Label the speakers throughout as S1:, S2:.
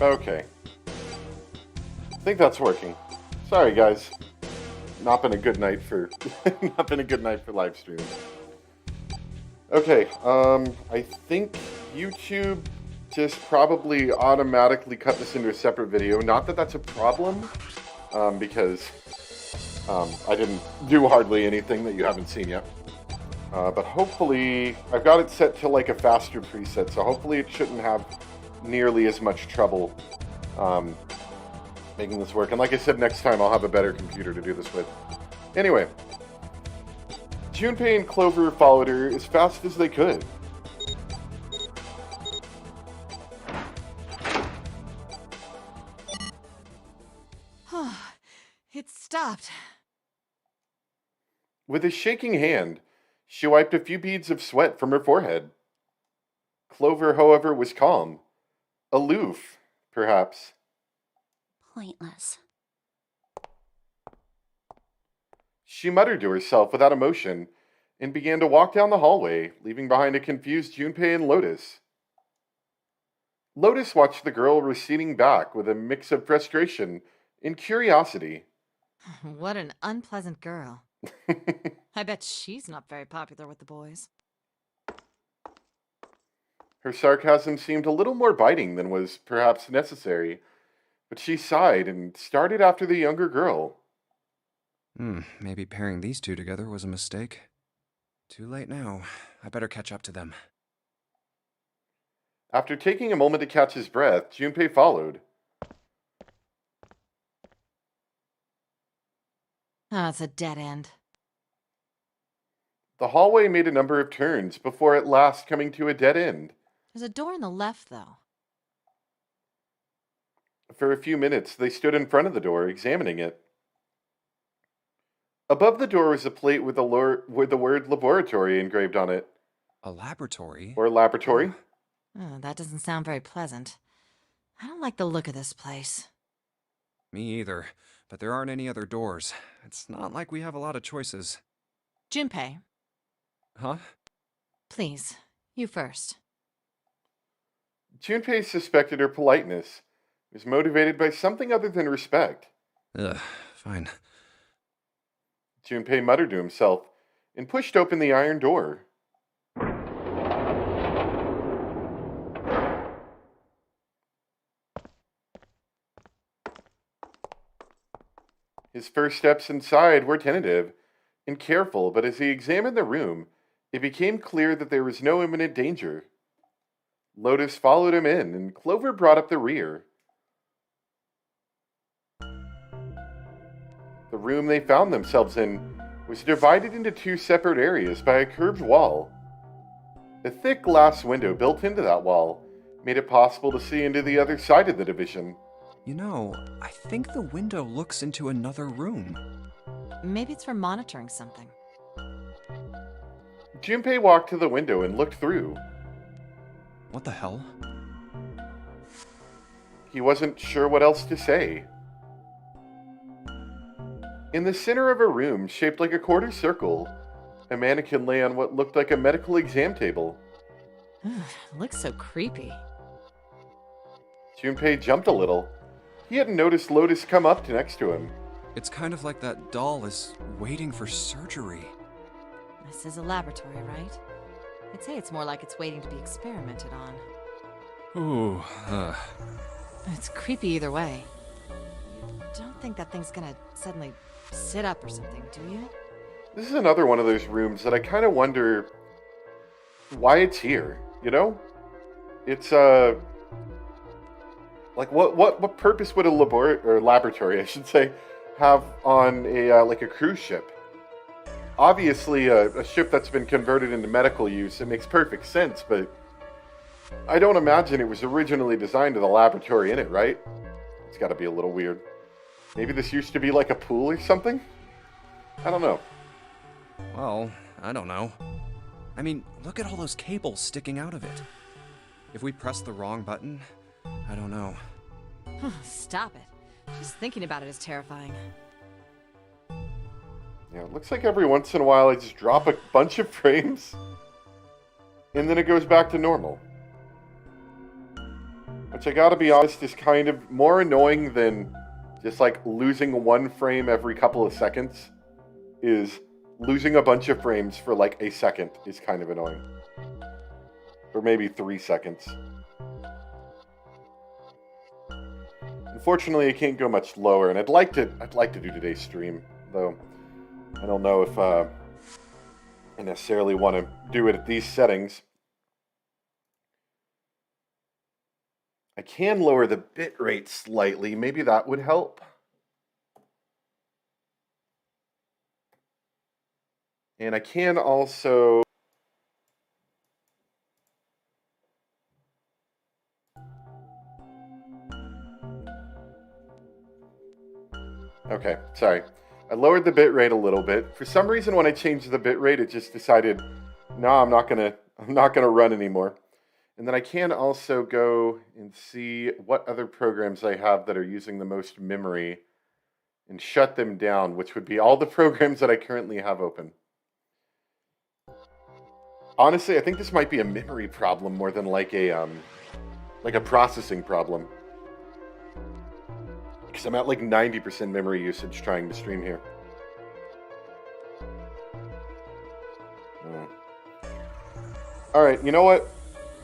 S1: Okay. I think that's working. Sorry, guys. Not been a good night for not been a good night for live streaming. Okay, I think YouTube just probably automatically cut this into a separate video. Not that that's a problem, because I didn't do hardly anything that you haven't seen yet. But hopefully, I've got it set to like a faster preset, so hopefully it shouldn't have nearly as much trouble making this work. And like I said, next time I'll have a better computer to do this with. Anyway, Junpei and Clover followed her as fast as they could.
S2: It stopped.
S1: With a shaking hand, she wiped a few beads of sweat from her forehead. Clover, however, was calm. Aloof, perhaps.
S3: Pointless.
S1: She muttered to herself without emotion and began to walk down the hallway, leaving behind a confused Junpei and Lotus. Lotus watched the girl receding back with a mix of frustration and curiosity.
S2: What an unpleasant girl. I bet she's not very popular with the boys.
S1: Her sarcasm seemed a little more biting than was perhaps necessary, but she sighed and started after the younger girl.
S4: Maybe pairing these two together was a mistake. Too late now. I better catch up to them.
S1: After taking a moment to catch his breath, Junpei followed.
S2: Oh, it's a dead end.
S1: The hallway made a number of turns before at last coming to a dead end.
S2: There's a door on the left, though.
S1: For a few minutes, they stood in front of the door, examining it. Above the door was a plate with the word laboratory engraved on it.
S4: A laboratory?
S1: Or laboratory.
S2: Oh, that doesn't sound very pleasant. I don't like the look of this place.
S4: Me either, but there aren't any other doors. It's not like we have a lot of choices.
S2: Junpei.
S4: Huh?
S2: Please, you first.
S1: Junpei suspected her politeness was motivated by something other than respect.
S4: Ugh, fine.
S1: Junpei muttered to himself and pushed open the iron door. His first steps inside were tentative and careful, but as he examined the room, it became clear that there was no imminent danger. Lotus followed him in, and Clover brought up the rear. The room they found themselves in was divided into two separate areas by a curved wall. A thick glass window built into that wall made it possible to see into the other side of the division.
S4: You know, I think the window looks into another room.
S2: Maybe it's for monitoring something.
S1: Junpei walked to the window and looked through.
S4: What the hell?
S1: He wasn't sure what else to say. In the center of a room shaped like a quarter circle, a mannequin lay on what looked like a medical exam table.
S2: It looks so creepy.
S1: Junpei jumped a little. He hadn't noticed Lotus come up to next to him.
S4: It's kind of like that doll is waiting for surgery.
S2: This is a laboratory, right? I'd say it's more like it's waiting to be experimented on.
S4: Ooh,
S2: It's creepy either way. You don't think that thing's gonna suddenly sit up or something, do you?
S1: This is another one of those rooms that I kind of wonder why it's here, you know? It's, like, what purpose would a laboratory, I should say, have on a, like a cruise ship? Obviously, a ship that's been converted into medical use, it makes perfect sense, but I don't imagine it was originally designed with a laboratory in it, right? It's gotta be a little weird. Maybe this used to be like a pool or something? I don't know.
S4: well, I don't know. I mean, look at all those cables sticking out of it. If we press the wrong button, I don't know.
S2: Stop it. Just thinking about it is terrifying.
S1: Yeah, it looks like every once in a while I just drop a bunch of frames, and then it goes back to normal. which I gotta be honest is kind of more annoying than just like losing one frame every couple of seconds. Is losing a bunch of frames for like a second is kind of annoying. Or maybe 3 seconds. Unfortunately, I can't go much lower, and I'd like to do today's stream, though I don't know if I necessarily want to do it at these settings. I can lower the bitrate slightly. Maybe that would help. And I can also... Okay, sorry. I lowered the bitrate a little bit. For some reason, when I changed the bitrate, it just decided, no, I'm not gonna run anymore. And then I can also go and see what other programs I have that are using the most memory and shut them down, which would be all the programs that I currently have open. Honestly, I think this might be a memory problem more than like a processing problem. Because I'm at like 90% memory usage trying to stream here. Alright, you know what?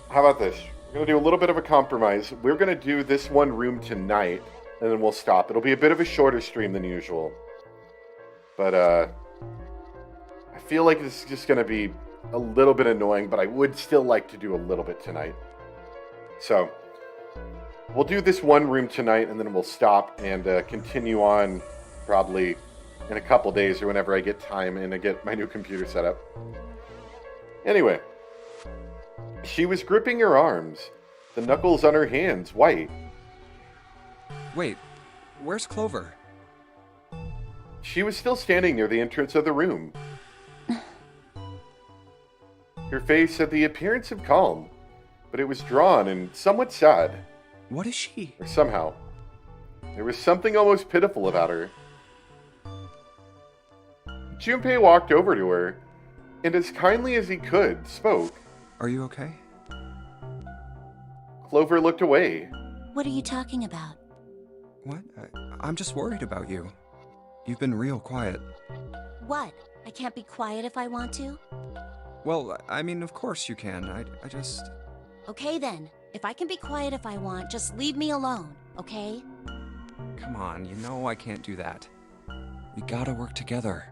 S1: How about this? We're going to do a little bit of a compromise. We're going to do this one room tonight, and then we'll stop. It'll be a bit of a shorter stream than usual. But, I feel like this is just going to be a little bit annoying, but I would still like to do a little bit tonight. So... we'll do this one room tonight, and then we'll stop and continue on probably in a couple days or whenever I get time and I get my new computer set up. Anyway, she was gripping her arms, the knuckles on her hands white.
S4: Wait, where's Clover?
S1: She was still standing near the entrance of the room. Her face had the appearance of calm, but it was drawn and somewhat sad.
S4: What is she?
S1: Or somehow. There was something almost pitiful about her. Junpei walked over to her, and as kindly as he could, spoke.
S4: Are you okay?
S1: Clover looked away.
S3: What are you talking about?
S4: What? I'm just worried about you. You've been real quiet.
S3: What? I can't be quiet if I want to?
S4: Well, I mean, of course you can. I just...
S3: Okay then. If I can be quiet if I want, just leave me alone, okay?
S4: Come on, you know I can't do that. We gotta work together.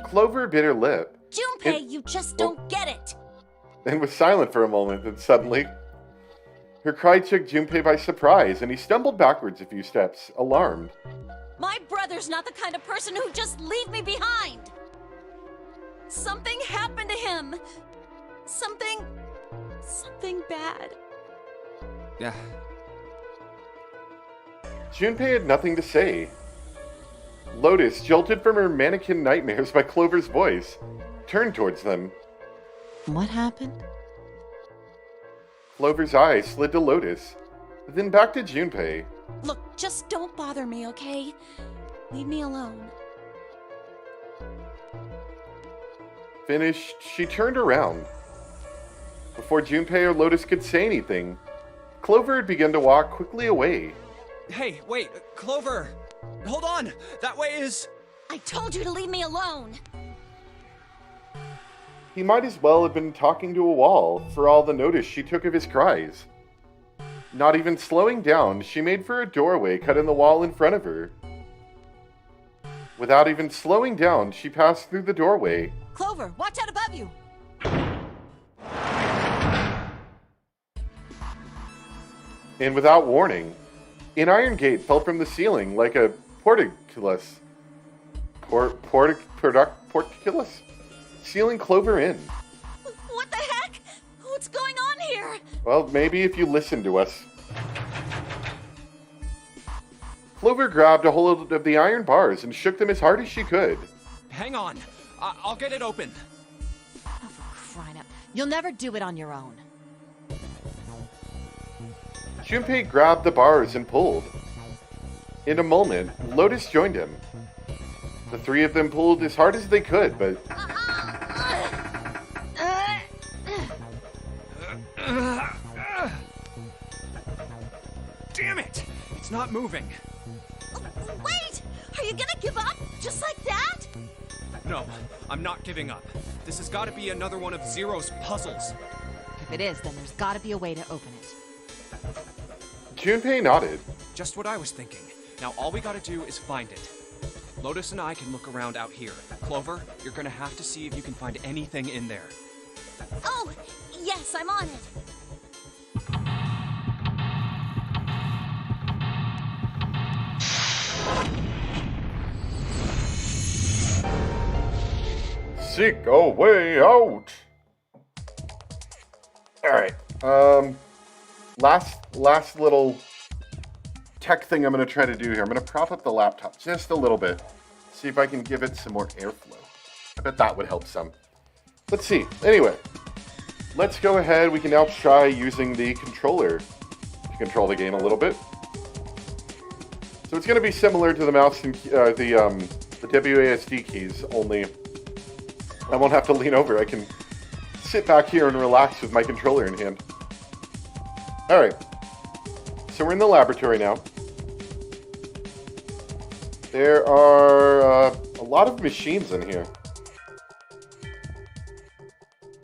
S1: Clover bit her lip.
S3: Junpei, you just don't get it!
S1: And was silent for a moment, and suddenly... her cry took Junpei by surprise, and he stumbled backwards a few steps, alarmed.
S3: My brother's not the kind of person who'd just leave me behind! Something happened to him! Something bad.
S4: Yeah.
S1: Junpei had nothing to say. Lotus, jolted from her mannequin nightmares by Clover's voice, turned towards them.
S2: What happened?
S1: Clover's eyes slid to Lotus, then back to Junpei.
S3: Look, just don't bother me, okay? Leave me alone.
S1: Finished, she turned around. Before Junpei or Lotus could say anything, Clover had begun to walk quickly away.
S4: Hey, wait, Clover! Hold on! That way is...
S3: I told you to leave me alone!
S1: He might as well have been talking to a wall, for all the notice she took of his cries. Not even slowing down, she made for a doorway cut in the wall in front of her. Without even slowing down, she passed through the doorway.
S3: Clover, watch out above you!
S1: And without warning, an iron gate fell from the ceiling like a portcullis. Portcullis? Sealing Clover in.
S3: What the heck? What's going on here?
S1: Well, maybe if you listen to us. Clover grabbed a hold of the iron bars and shook them as hard as she could.
S4: Hang on. I'll get it open.
S2: Oh, for crying out. You'll never do it on your own.
S1: Junpei grabbed the bars and pulled. In a moment, Lotus joined him. The three of them pulled as hard as they could, but...
S4: Damn it! It's not moving.
S3: Wait! Are you gonna give up? Just like that?
S4: No, I'm not giving up. This has got to be another one of Zero's puzzles.
S2: If it is, then there's gotta be a way to open it.
S1: Junpei nodded.
S4: Just what I was thinking. Now all we gotta do is find it. Lotus and I can look around out here. Clover, you're gonna have to see if you can find anything in there.
S3: Oh, yes, I'm on it.
S1: Seek a way out. Alright. Last little tech thing I'm going to try to do here. I'm going to prop up the laptop just a little bit. See if I can give it some more airflow. I bet that would help some. Let's see. Anyway, let's go ahead. We can now try using the controller to control the game a little bit. So it's going to be similar to the mouse and the WASD keys, only I won't have to lean over. I can sit back here and relax with my controller in hand. Alright. So we're in the laboratory now. There are a lot of machines in here.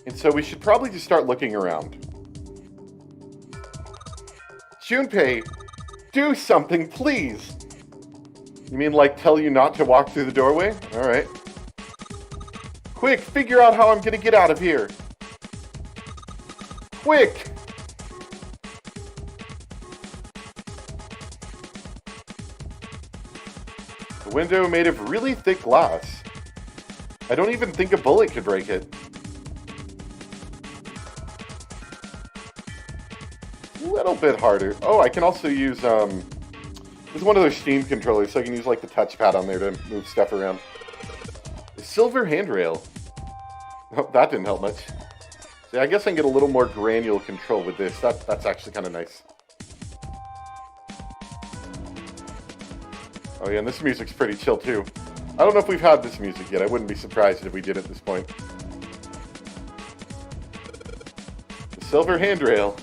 S1: And so we should probably just start looking around. Junpei, do something, please! You mean like tell you not to walk through the doorway? Alright. Quick, figure out how I'm gonna get out of here! Quick! The window made of really thick glass. I don't even think a bullet could break it. A little bit harder. Oh, I can also use, it's one of those Steam controllers, so I can use, like, the touchpad on there to move stuff around. A silver handrail. Oh, that didn't help much. See, I guess I can get a little more granular control with this. That's actually kind of nice. Oh yeah, and this music's pretty chill too. I don't know if we've had this music yet. I wouldn't be surprised if we did at this point. The silver handrail.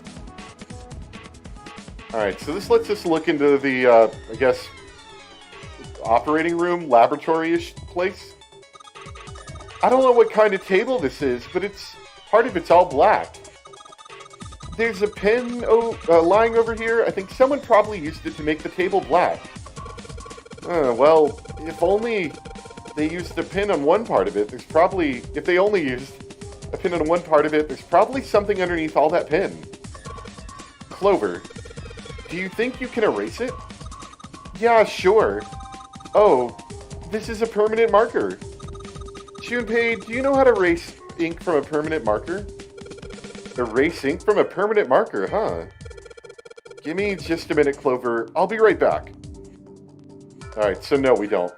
S1: Alright, so this lets us look into the, I guess, operating room, laboratory-ish place. I don't know what kind of table this is, but part of it's all black. There's a pen lying over here. I think someone probably used it to make the table black. Well, if only they used a pin on one part of it, if they only used a pin on one part of it, there's probably something underneath all that pin. Clover, do you think you can erase it? Yeah, sure. Oh, this is a permanent marker. Junpei, do you know how to erase ink from a permanent marker? Erase ink from a permanent marker, huh? Give me just a minute, Clover. I'll be right back. Alright, so no, we don't.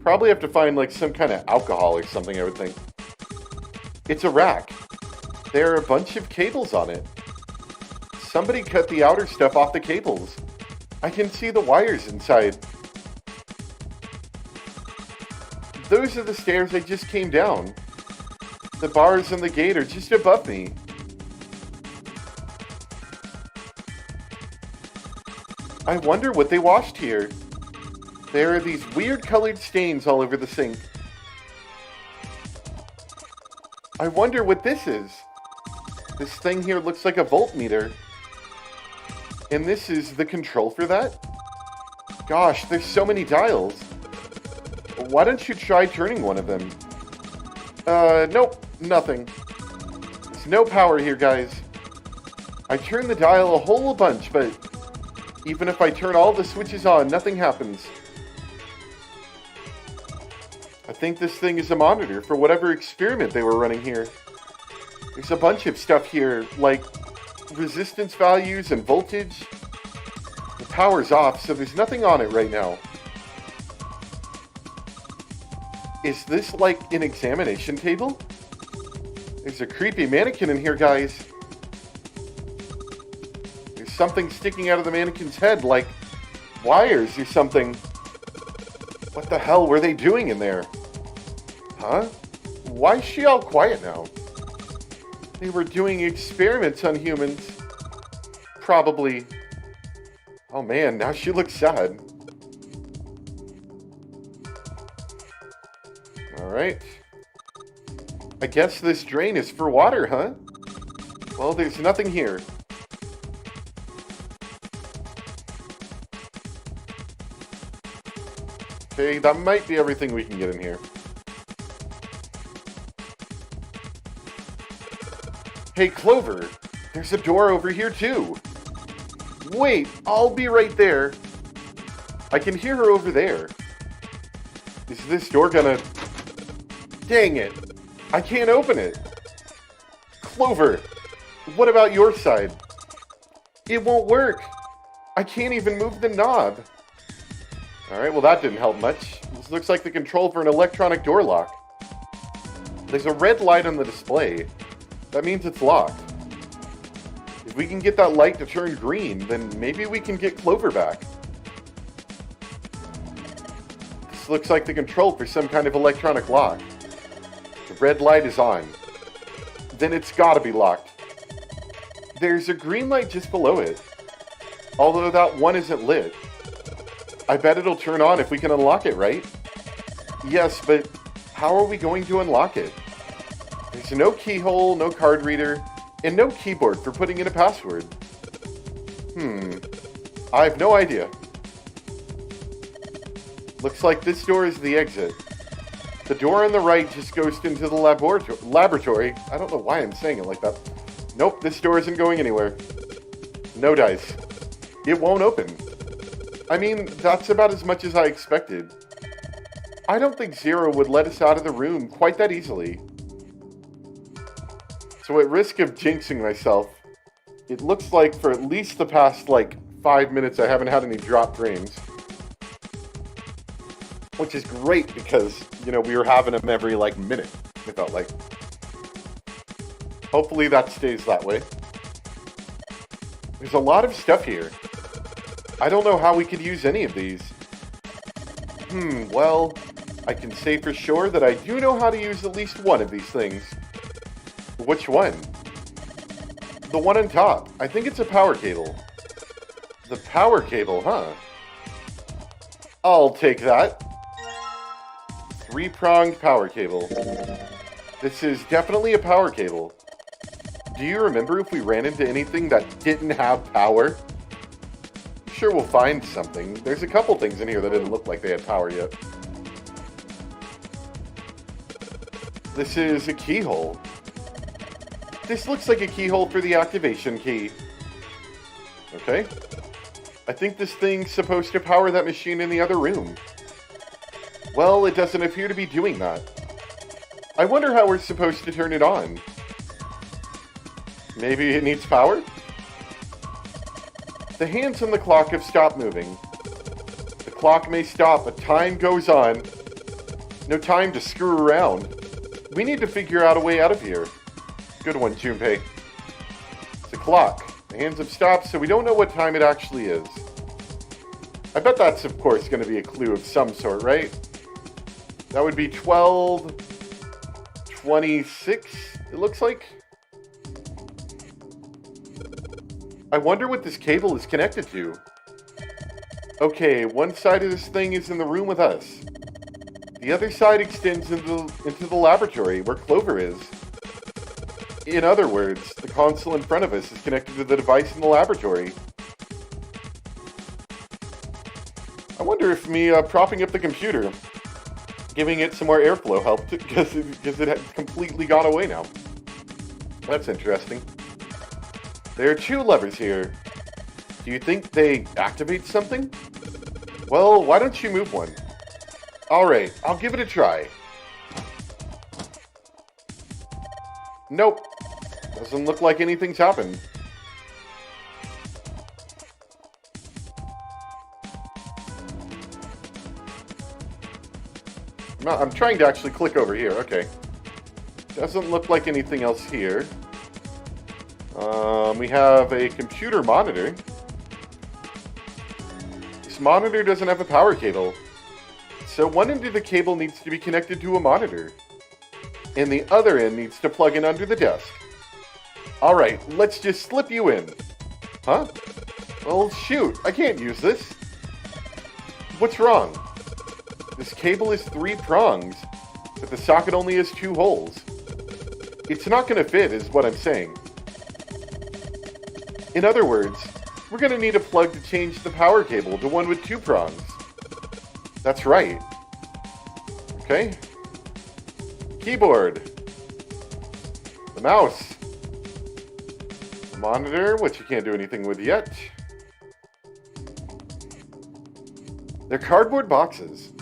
S1: Probably have to find, like, some kind of alcohol or something, I would think. It's a rack. There are a bunch of cables on it. Somebody cut the outer stuff off the cables. I can see the wires inside. Those are the stairs I just came down. The bars and the gate are just above me. I wonder what they washed here. There are these weird colored stains all over the sink. I wonder what this is. This thing here looks like a voltmeter. And this is the control for that? Gosh, there's so many dials. Why don't you try turning one of them? Nope, nothing. There's no power here, guys. I turned the dial a whole bunch, but even if I turn all the switches on, nothing happens. I think this thing is a monitor for whatever experiment they were running here. There's a bunch of stuff here, like resistance values and voltage. The power's off, so there's nothing on it right now. Is this like an examination table? There's a creepy mannequin in here, guys. There's something sticking out of the mannequin's head, like wires or something. What the hell were they doing in there? Huh? Why is she all quiet now? They were doing experiments on humans. Probably. Oh man, now she looks sad. Alright. I guess this drain is for water, huh? Well, there's nothing here. Okay, that might be everything we can get in here. Hey, Clover! There's a door over here, too! Wait, I'll be right there. I can hear her over there. Is this door gonna... Dang it! I can't open it! Clover! What about your side? It won't work! I can't even move the knob! Alright, well that didn't help much. This looks like the control for an electronic door lock. There's a red light on the display. That means it's locked. If we can get that light to turn green, then maybe we can get Clover back. This looks like the control for some kind of electronic lock. The red light is on. Then it's gotta be locked. There's a green light just below it. Although that one isn't lit. I bet it'll turn on if we can unlock it, right? Yes, but how are we going to unlock it? There's no keyhole, no card reader, and no keyboard for putting in a password. I have no idea. Looks like this door is the exit. The door on the right just goes into the laboratory. I don't know why I'm saying it like that. Nope, this door isn't going anywhere. No dice. It won't open. I mean, that's about as much as I expected. I don't think Zero would let us out of the room quite that easily. So at risk of jinxing myself, it looks like for at least the past, 5 minutes I haven't had any drop frames. Which is great because, we were having them every, minute, it felt like. Hopefully that stays that way. There's a lot of stuff here. I don't know how we could use any of these. Well, I can say for sure that I do know how to use at least one of these things. Which one? The one on top. I think it's a power cable. The power cable, huh? I'll take that. 3-pronged power cable. This is definitely a power cable. Do you remember if we ran into anything that didn't have power? I'm sure we'll find something. There's a couple things in here that didn't look like they had power yet. This is a keyhole. This looks like a keyhole for the activation key. Okay. I think this thing's supposed to power that machine in the other room. Well, it doesn't appear to be doing that. I wonder how we're supposed to turn it on. Maybe it needs power? The hands on the clock have stopped moving. The clock may stop, but time goes on. No time to screw around. We need to figure out a way out of here. Good one, Junpei. It's a clock. The hands have stopped, so we don't know what time it actually is. I bet that's, of course, going to be a clue of some sort, right? That would be 12:26, it looks like. I wonder what this cable is connected to. Okay, one side of this thing is in the room with us. The other side extends into the laboratory where Clover is. In other words, the console in front of us is connected to the device in the laboratory. I wonder if me propping up the computer, giving it some more airflow helped, because it had completely gone away now. That's interesting. There are 2 levers here. Do you think they activate something? Well, why don't you move one? Alright, I'll give it a try. Nope. Doesn't look like anything's happened. No, I'm trying to actually click over here. Okay. Doesn't look like anything else here. We have a computer monitor. This monitor doesn't have a power cable. So one end of the cable needs to be connected to a monitor. And the other end needs to plug in under the desk. Alright, let's just slip you in. Huh? Well, shoot, I can't use this. What's wrong? This cable is 3 prongs, but the socket only has 2 holes. It's not going to fit, is what I'm saying. In other words, we're going to need a plug to change the power cable to one with 2 prongs. That's right. Okay. Keyboard. The mouse. The monitor, which you can't do anything with yet. They're cardboard boxes.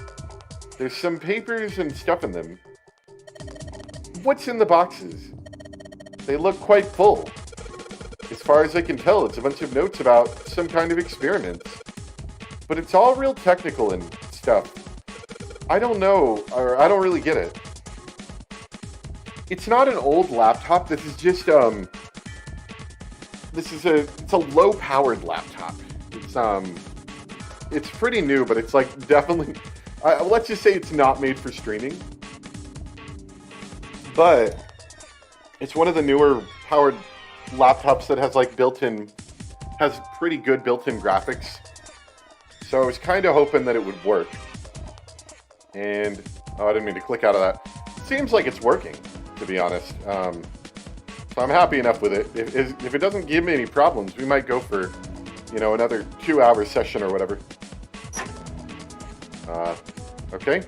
S1: There's some papers and stuff in them. What's in the boxes? They look quite full. As far as I can tell, it's a bunch of notes about some kind of experiments. But it's all real technical and stuff. I don't know, or I don't really get it. It's not an old laptop. This is just it's a low-powered laptop. It's pretty new, but it's like definitely, let's just say it's not made for streaming. But it's one of the newer powered laptops that has like has pretty good built-in graphics. So I was kind of hoping that it would work. And, oh, I didn't mean to click out of that. Seems like it's working, to be honest. So I'm happy enough with it. If it doesn't give me any problems, we might go for, another 2-hour session or whatever. Okay.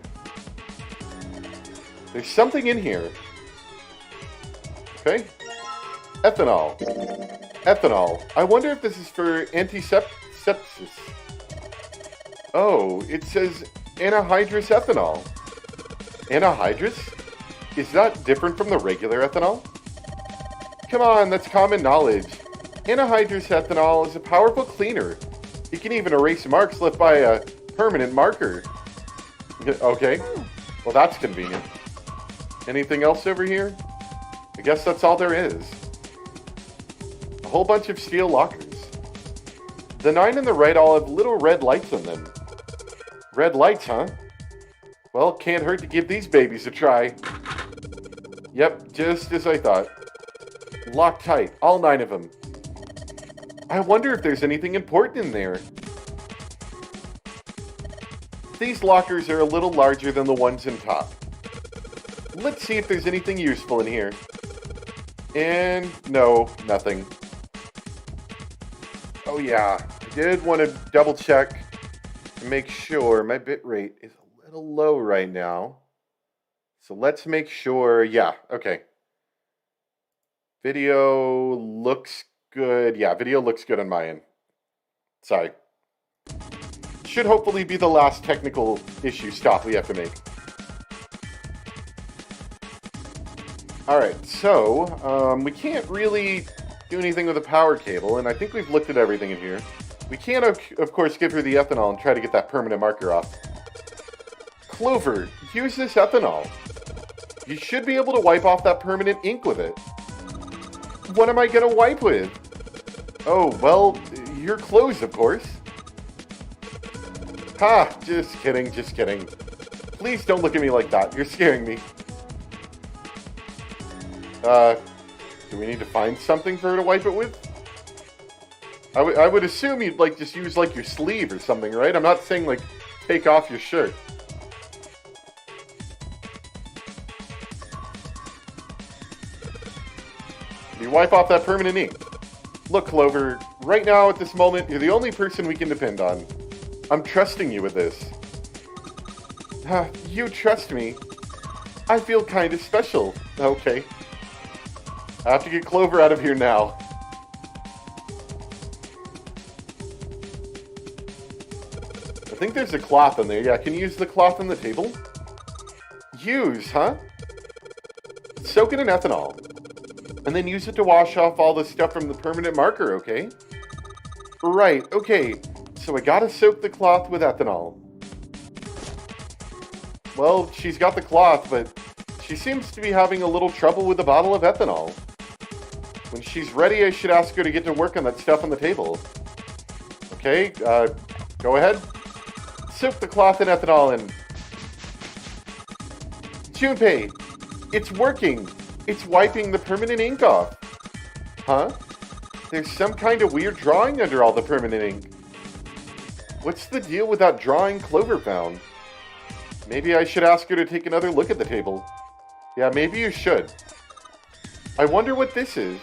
S1: There's something in here. Okay. Ethanol. Ethanol. I wonder if this is for antisepsis. Oh, it says anhydrous ethanol. Anhydrous? Is that different from the regular ethanol? Come on, that's common knowledge. Anhydrous ethanol is a powerful cleaner. It can even erase marks left by a permanent marker. Okay, well that's convenient. Anything else over here? I guess that's all there is. A whole bunch of steel lockers. The 9 on the right all have little red lights on them. Red lights, huh? Well, can't hurt to give these babies a try. Yep, just as I thought. Locked tight, all 9 of them. I wonder if there's anything important in there. These lockers are a little larger than the ones in top. Let's see if there's anything useful in here. And no, nothing. Oh yeah, I did want to double check and make sure my bitrate is a little low right now. So let's make sure, yeah, okay. Video looks good. Yeah, video looks good on my end. Sorry. Should hopefully be the last technical issue stop we have to make. Alright, so, we can't really do anything with the power cable, and I think we've looked at everything in here. We can, of course, give her the ethanol and try to get that permanent marker off. Clover, use this ethanol. You should be able to wipe off that permanent ink with it. What am I gonna wipe with? Oh, well, your clothes, of course. Ha! Just kidding, just kidding. Please don't look at me like that. You're scaring me. Do we need to find something for her to wipe it with? I would assume you'd, just use, your sleeve or something, right? I'm not saying, take off your shirt. You wipe off that permanent ink. Look, Clover, right now, at this moment, you're the only person we can depend on. I'm trusting you with this. You trust me? I feel kind of special. Okay. I have to get Clover out of here now. I think there's a cloth in there. Yeah, can you use the cloth on the table? Use, huh? Soak it in ethanol. And then use it to wash off all the stuff from the permanent marker, okay? Right, okay. So I gotta soak the cloth with ethanol. Well, she's got the cloth, but she seems to be having a little trouble with the bottle of ethanol. When she's ready, I should ask her to get to work on that stuff on the table. Okay, go ahead. Soak the cloth in ethanol and... Junpei, it's working! It's wiping the permanent ink off. Huh? There's some kind of weird drawing under all the permanent ink. What's the deal with that drawing Clover found? Maybe I should ask her to take another look at the table. Yeah, maybe you should. I wonder what this is.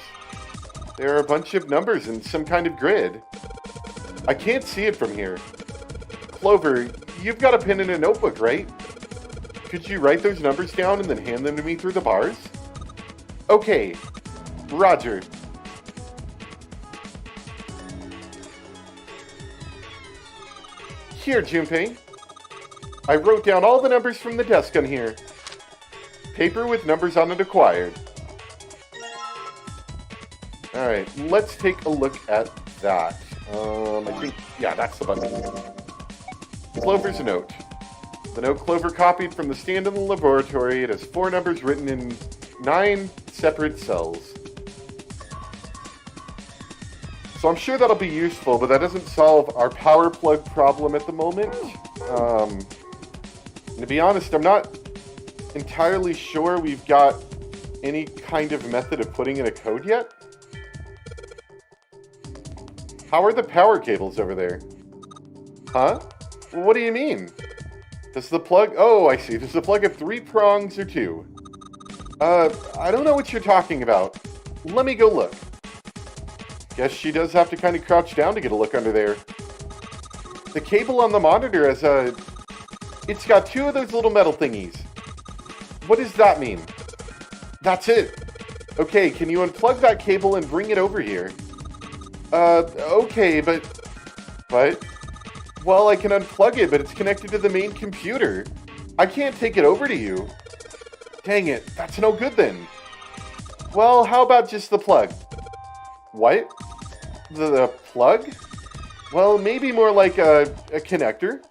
S1: There are a bunch of numbers in some kind of grid. I can't see it from here. Clover, you've got a pen and a notebook, right? Could you write those numbers down and then hand them to me through the bars? Okay. Roger. Here, Junpei. I wrote down all the numbers from the desk on here. Paper with numbers on it acquired. Alright, let's take a look at that. I think, yeah, that's the button. Clover's note. The note Clover copied from the stand in the laboratory. It has 4 numbers written in 9 separate cells. So I'm sure that'll be useful, but that doesn't solve our power plug problem at the moment. To be honest, I'm not entirely sure we've got any kind of method of putting in a code yet. How are the power cables over there? Huh? Well, what do you mean? Does the plug... Oh, I see. Does the plug have 3 prongs or 2? I don't know what you're talking about. Let me go look. Guess she does have to kind of crouch down to get a look under there. The cable on the monitor has a... It's got 2 of those little metal thingies. What does that mean? That's it. Okay, can you unplug that cable and bring it over here? Okay, but... Well, I can unplug it, but it's connected to the main computer. I can't take it over to you. Dang it, that's no good then. Well, how about just the plug? What? The plug? Well, maybe more like a connector.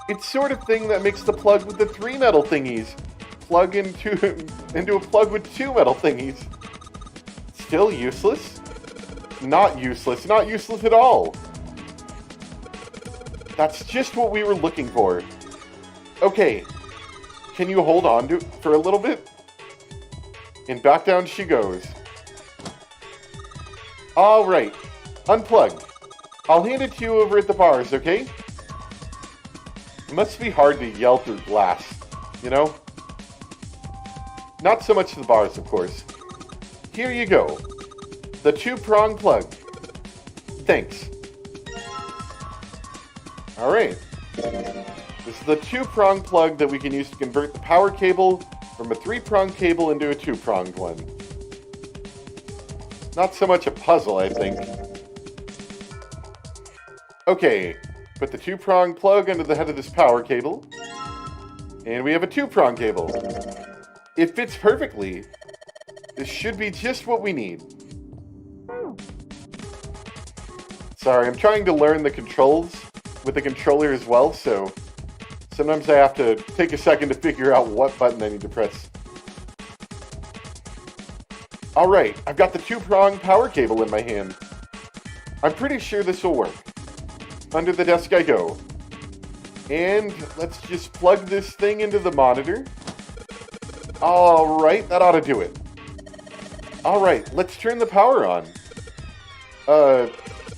S1: It's sort of thing that makes the plug with the 3 metal thingies plug into a plug with 2 metal thingies. Still useless? Not useless. Not useless at all. That's just what we were looking for. Okay. Can you hold on to it for a little bit? And back down she goes. Alright. Unplugged. I'll hand it to you over at the bars, okay? It must be hard to yell through glass, you know? Not so much the bars, of course. Here you go. The 2-prong plug. Thanks. Alright. This is the 2-prong plug that we can use to convert the power cable from a 3-prong cable into a 2-pronged one. Not so much a puzzle, I think. Okay, put the 2-prong plug under the head of this power cable. And we have a 2-prong cable. It fits perfectly. This should be just what we need. Sorry, I'm trying to learn the controls with the controller as well, so sometimes I have to take a second to figure out what button I need to press. Alright, I've got the 2-prong power cable in my hand. I'm pretty sure this will work. Under the desk I go. And let's just plug this thing into the monitor. Alright, that ought to do it. Alright, let's turn the power on.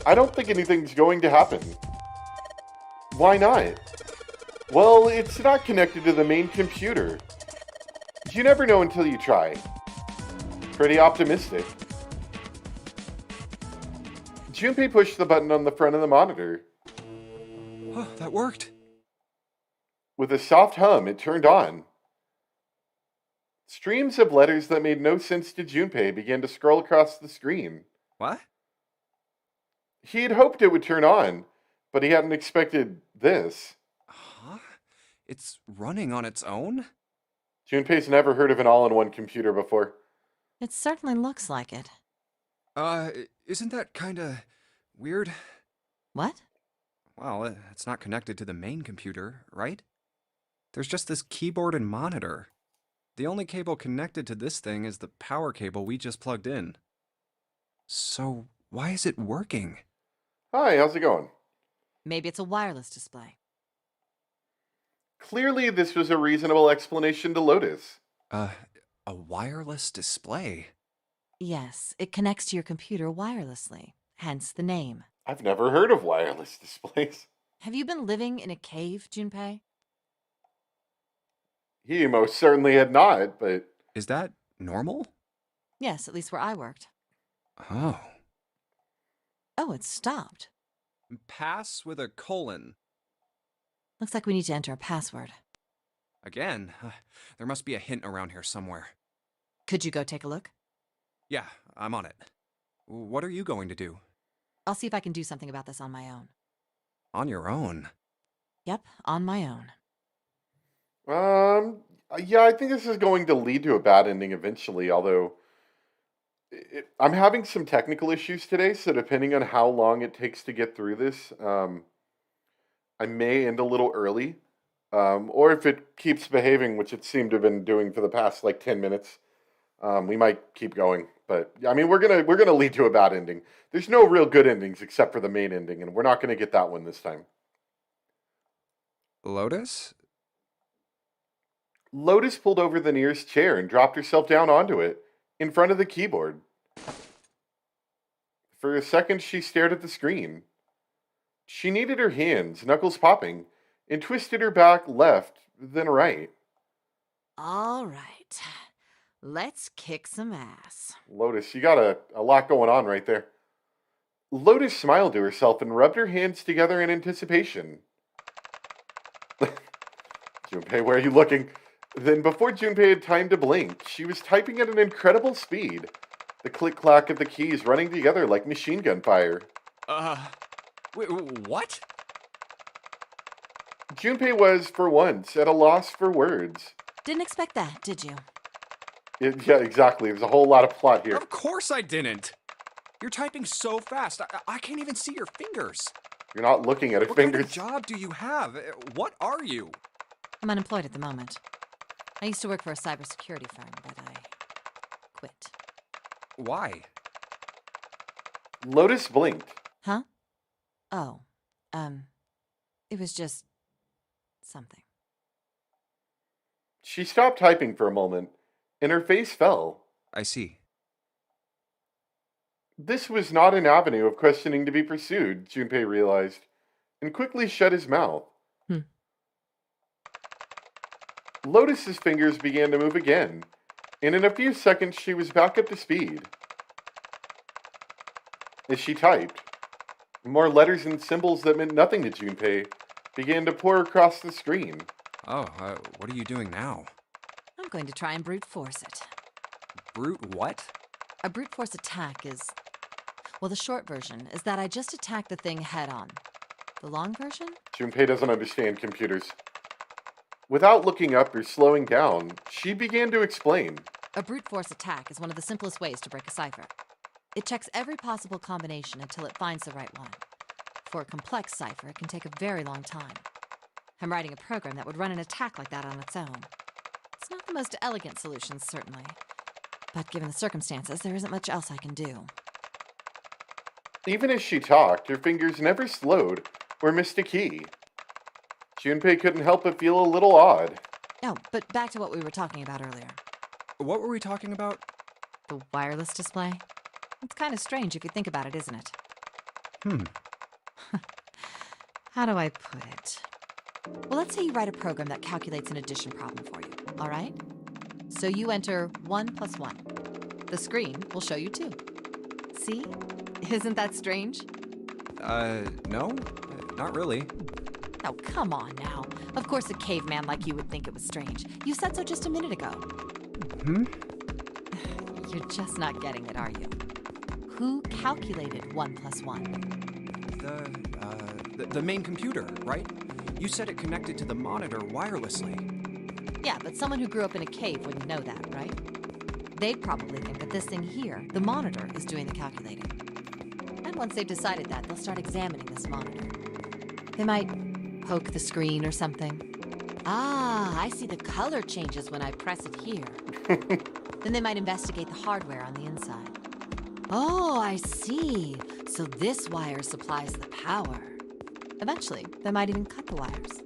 S1: I don't think anything's going to happen. Why not? Well, it's not connected to the main computer. You never know until you try. Pretty optimistic. Junpei pushed the button on the front of the monitor.
S4: Oh, that worked.
S1: With a soft hum, it turned on. Streams of letters that made no sense to Junpei began to scroll across the screen.
S4: What?
S1: He had hoped it would turn on, but he hadn't expected this.
S4: Huh? It's running on its own?
S1: Junpei's never heard of an all-in-one computer before.
S2: It certainly looks like it.
S4: Isn't that kinda weird?
S2: What?
S4: Well, it's not connected to the main computer, right? There's just this keyboard and monitor. The only cable connected to this thing is the power cable we just plugged in. So, why is it working?
S1: Hi, how's it going?
S2: Maybe it's a wireless display.
S1: Clearly, this was a reasonable explanation to Lotus.
S4: A wireless display?
S2: Yes, it connects to your computer wirelessly, hence the name.
S1: I've never heard of wireless displays.
S2: Have you been living in a cave, Junpei?
S1: He most certainly had not, but
S4: Is that normal?
S2: Yes, at least where I worked.
S4: Oh.
S2: Oh, it stopped.
S4: Pass with a colon.
S2: Looks like we need to enter a password.
S4: Again? There must be a hint around here somewhere.
S2: Could you go take a look?
S4: Yeah, I'm on it. What are you going to do?
S2: I'll see if I can do something about this on my own.
S4: On your own?
S2: Yep, on my own.
S1: yeah, I think this is going to lead to a bad ending eventually, although I'm having some technical issues today, so depending on how long it takes to get through this, I may end a little early. Or if it keeps behaving, which it seemed to have been doing for the past like 10 minutes, we might keep going. But I mean, we're gonna lead to a bad ending. There's no real good endings except for the main ending, and we're not gonna get that one this time.
S4: Lotus?
S1: Lotus pulled over the nearest chair and dropped herself down onto it, in front of the keyboard. For a second, she stared at the screen. She kneaded her hands, knuckles popping, and twisted her back left, then right.
S2: All right. Let's kick some ass.
S1: Lotus, you got a lot going on right there. Lotus smiled to herself and rubbed her hands together in anticipation. Junpei, where are you looking? Then, before Junpei had time to blink, she was typing at an incredible speed. The click-clack of the keys running together like machine gun fire.
S4: What?
S1: Junpei was, for once, at a loss for words.
S2: Didn't expect that, did you?
S1: Yeah, exactly. There's a whole lot of plot here.
S4: Of course I didn't! You're typing so fast, I can't even see your fingers.
S1: You're not looking at her
S4: What
S1: fingers.
S4: kind of job do you have? What are you?
S2: I'm unemployed at the moment. I used to work for a cybersecurity firm, but I quit.
S4: Why?
S1: Lotus blinked.
S2: Huh? Oh, it was just something.
S1: She stopped typing for a moment, and her face fell.
S4: I see.
S1: This was not an avenue of questioning to be pursued, Junpei realized, and quickly shut his mouth. Lotus's fingers began to move again, and in a few seconds she was back up to speed. As she typed, more letters and symbols that meant nothing to Junpei began to pour across the screen.
S4: Oh, what are you doing now?
S2: I'm going to try and brute force it.
S4: Brute what?
S2: A brute force attack is... Well, the short version is that I just attack the thing head on. The long version?
S1: Junpei doesn't understand computers. Without looking up or slowing down, she began to explain.
S2: A brute force attack is one of the simplest ways to break a cipher. It checks every possible combination until it finds the right one. For a complex cipher, it can take a very long time. I'm writing a program that would run an attack like that on its own. It's not the most elegant solution, certainly. But given the circumstances, there isn't much else I can do.
S1: Even as she talked, her fingers never slowed or missed a key. Junpei couldn't help but feel a little odd.
S2: Oh, but back to what we were talking about earlier.
S4: What were we talking about?
S2: The wireless display? It's kind of strange if you think about it, isn't it? How do I put it? Well, let's say you write a program that calculates an addition problem for you, all right? So you enter 1 + 1. The screen will show you 2. See? Isn't that strange?
S4: No, not really.
S2: Oh, come on now. Of course a caveman like you would think it was strange. You said so just a minute ago. You're just not getting it, are you? Who calculated 1 + 1?
S4: The main computer, right? You said it connected to the monitor wirelessly.
S2: Yeah, but someone who grew up in a cave wouldn't know that, right? They'd probably think that this thing here, the monitor, is doing the calculating. And once they've decided that, they'll start examining this monitor. They might poke the screen or something. Ah, I see the color changes when I press it here. Then they might investigate the hardware on the inside. Oh, I see. So this wire supplies the power. Eventually, they might even cut the wires.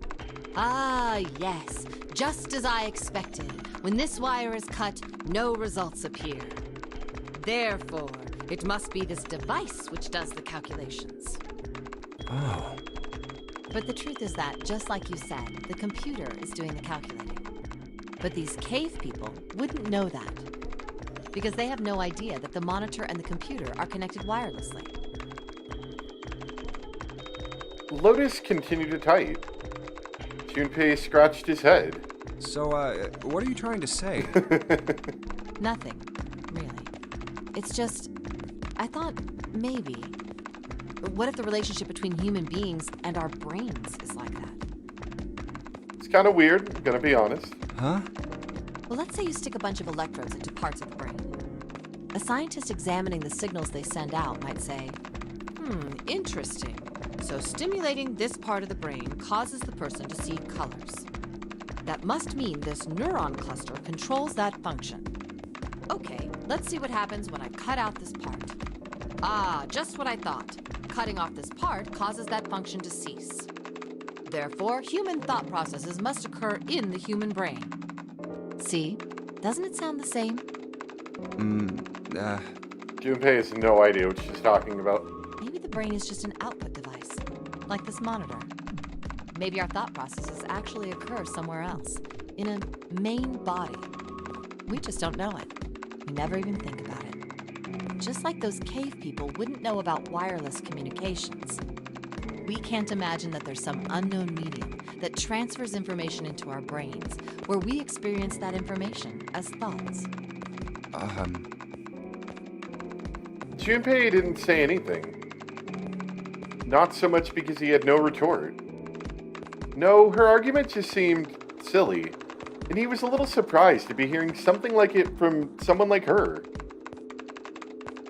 S2: Ah, yes. Just as I expected. When this wire is cut, no results appear. Therefore, it must be this device which does the calculations.
S4: Oh.
S2: But the truth is that, just like you said, the computer is doing the calculating. But these cave people wouldn't know that, because they have no idea that the monitor and the computer are connected wirelessly.
S1: Lotus continued to type. Junpei scratched his head.
S4: So, what are you trying to say?
S2: Nothing, really. It's just, I thought maybe. What if the relationship between human beings and our brains is like that?
S1: It's kind of weird, I'm gonna be honest.
S4: Huh?
S2: Well, let's say you stick a bunch of electrodes into parts of the brain. A scientist examining the signals they send out might say, interesting. So stimulating this part of the brain causes the person to see colors. That must mean this neuron cluster controls that function. Okay, let's see what happens when I cut out this part. Ah, just what I thought. Cutting off this part causes that function to cease. Therefore, human thought processes must occur in the human brain. See? Doesn't it sound the same?
S1: Junpei has no idea what she's talking about.
S2: Maybe the brain is just an output device, like this monitor. Maybe our thought processes actually occur somewhere else, in a main body. We just don't know it. We never even think about it. Just like those cave people wouldn't know about wireless communications. We can't imagine that there's some unknown medium that transfers information into our brains, where we experience that information as thoughts.
S1: Junpei didn't say anything. Not so much because he had no retort. No, her argument just seemed silly, and he was a little surprised to be hearing something like it from someone like her.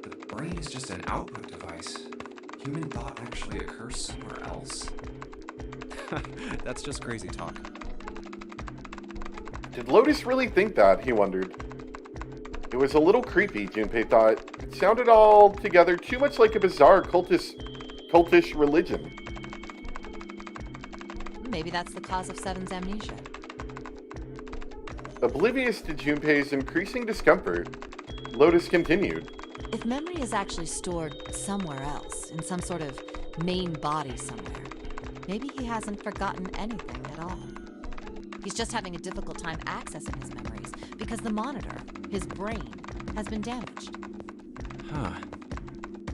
S4: The brain is just an output device. Human thought actually occurs somewhere else. That's just crazy talk.
S1: Did Lotus really think that, he wondered. It was a little creepy, Junpei thought. It sounded all together too much like a bizarre cultish religion.
S2: Maybe that's the cause of Seven's amnesia.
S1: Oblivious to Junpei's increasing discomfort, Lotus continued.
S2: If memory is actually stored somewhere else, in some sort of main body somewhere, maybe he hasn't forgotten anything at all. He's just having a difficult time accessing his memories because the monitor, his brain, has been damaged.
S4: Huh.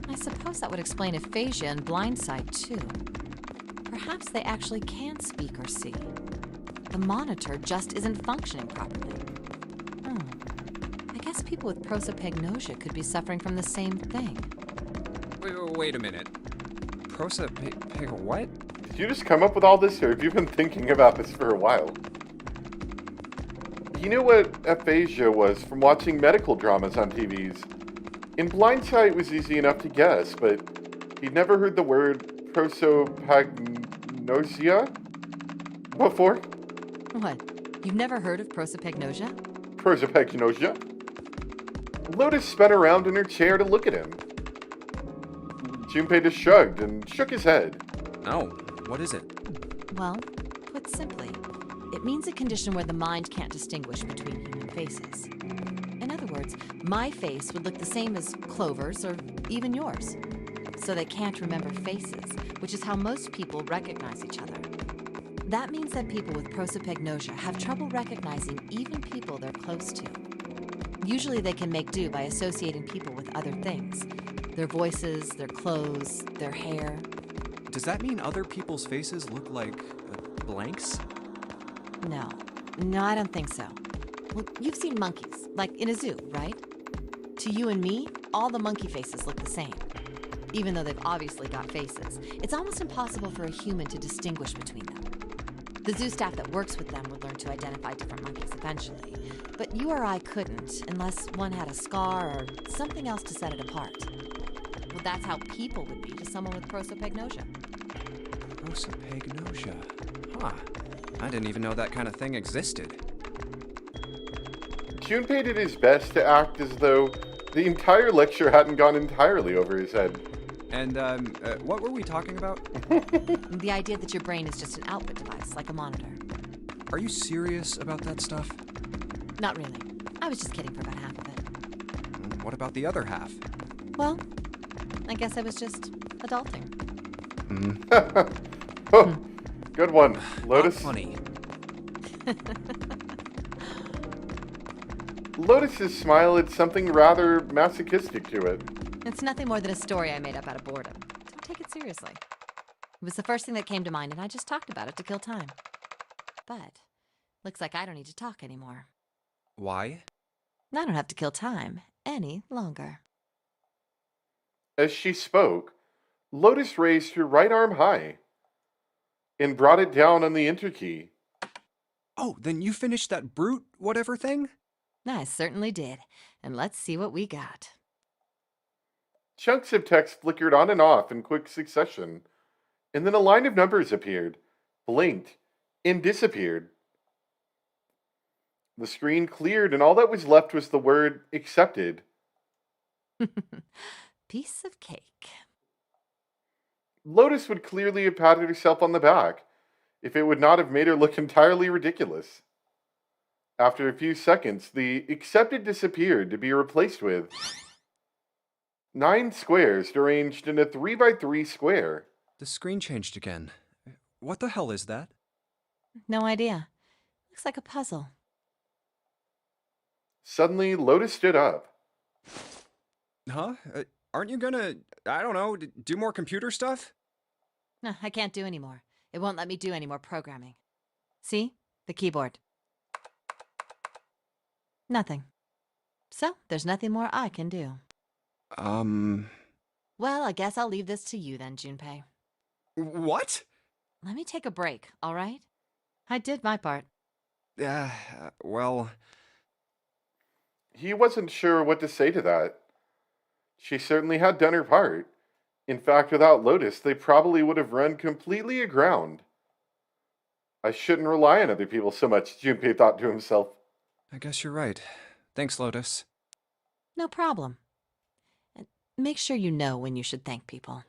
S2: I suppose that would explain aphasia and blindsight, too. Perhaps they actually can speak or see. The monitor just isn't functioning properly. I guess people with prosopagnosia could be suffering from the same thing.
S4: Wait a minute. What?
S1: Did you just come up with all this, or have you been thinking about this for a while? He knew what aphasia was from watching medical dramas on TVs. In Blindsight was easy enough to guess, but he'd never heard the word prosopagnosia before.
S2: What? You've never heard of prosopagnosia?
S1: Prosopagnosia? Lotus spun around in her chair to look at him. Junpei just shrugged and shook his head.
S4: No. What is it?
S2: Well, put simply, it means a condition where the mind can't distinguish between human faces. In other words, my face would look the same as Clover's or even yours. So they can't remember faces, which is how most people recognize each other. That means that people with prosopagnosia have trouble recognizing even people they're close to. Usually they can make do by associating people with other things. Their voices, their clothes, their hair.
S4: Does that mean other people's faces look like blanks?
S2: No, I don't think so. Well, you've seen monkeys, like in a zoo, right? To you and me, all the monkey faces look the same. Even though they've obviously got faces, it's almost impossible for a human to distinguish between them. The zoo staff that works with them would learn to identify different monkeys eventually, but you or I couldn't unless one had a scar or something else to set it apart. Well, that's how people would be to someone with prosopagnosia.
S4: Prosopagnosia. Huh. I didn't even know that kind of thing existed.
S1: Junpei did his best to act as though the entire lecture hadn't gone entirely over his head.
S4: And, what were we talking about?
S2: The idea that your brain is just an output device, like a monitor.
S4: Are you serious about that stuff?
S2: Not really. I was just kidding for about half of it.
S4: what about the other half?
S2: Well, I guess I was just adulting.
S1: Oh, good one,
S4: Not
S1: Lotus.
S4: funny.
S1: Lotus's smile had something rather masochistic to it.
S2: It's nothing more than a story I made up out of boredom. Don't take it seriously. It was the first thing that came to mind, and I just talked about it to kill time. But looks like I don't need to talk anymore.
S4: Why?
S2: I don't have to kill time any longer.
S1: As she spoke, Lotus raised her right arm high and brought it down on the enter key.
S4: Oh, then you finished that brute whatever thing?
S2: I certainly did. And let's see what we got.
S1: Chunks of text flickered on and off in quick succession, and then a line of numbers appeared, blinked, and disappeared. The screen cleared, and all that was left was the word accepted.
S2: Piece of cake.
S1: Lotus would clearly have patted herself on the back if it would not have made her look entirely ridiculous. After a few seconds, the accepted disappeared to be replaced with 9 squares arranged in a 3x3 square.
S4: The screen changed again. What the hell is that?
S2: No idea. Looks like a puzzle.
S1: Suddenly, Lotus stood up.
S4: Huh? Aren't you gonna, I don't know, do more computer stuff?
S2: No, I can't do any more. It won't let me do any more programming. See? The keyboard. Nothing. So, there's nothing more I can do. Well, I guess I'll leave this to you then, Junpei.
S4: What?
S2: Let me take a break, all right? I did my part.
S4: Well,
S1: He wasn't sure what to say to that. She certainly had done her part. In fact, without Lotus, they probably would have run completely aground. I shouldn't rely on other people so much, Junpei thought to himself.
S4: I guess you're right. Thanks, Lotus.
S2: No problem. And make sure you know when you should thank people.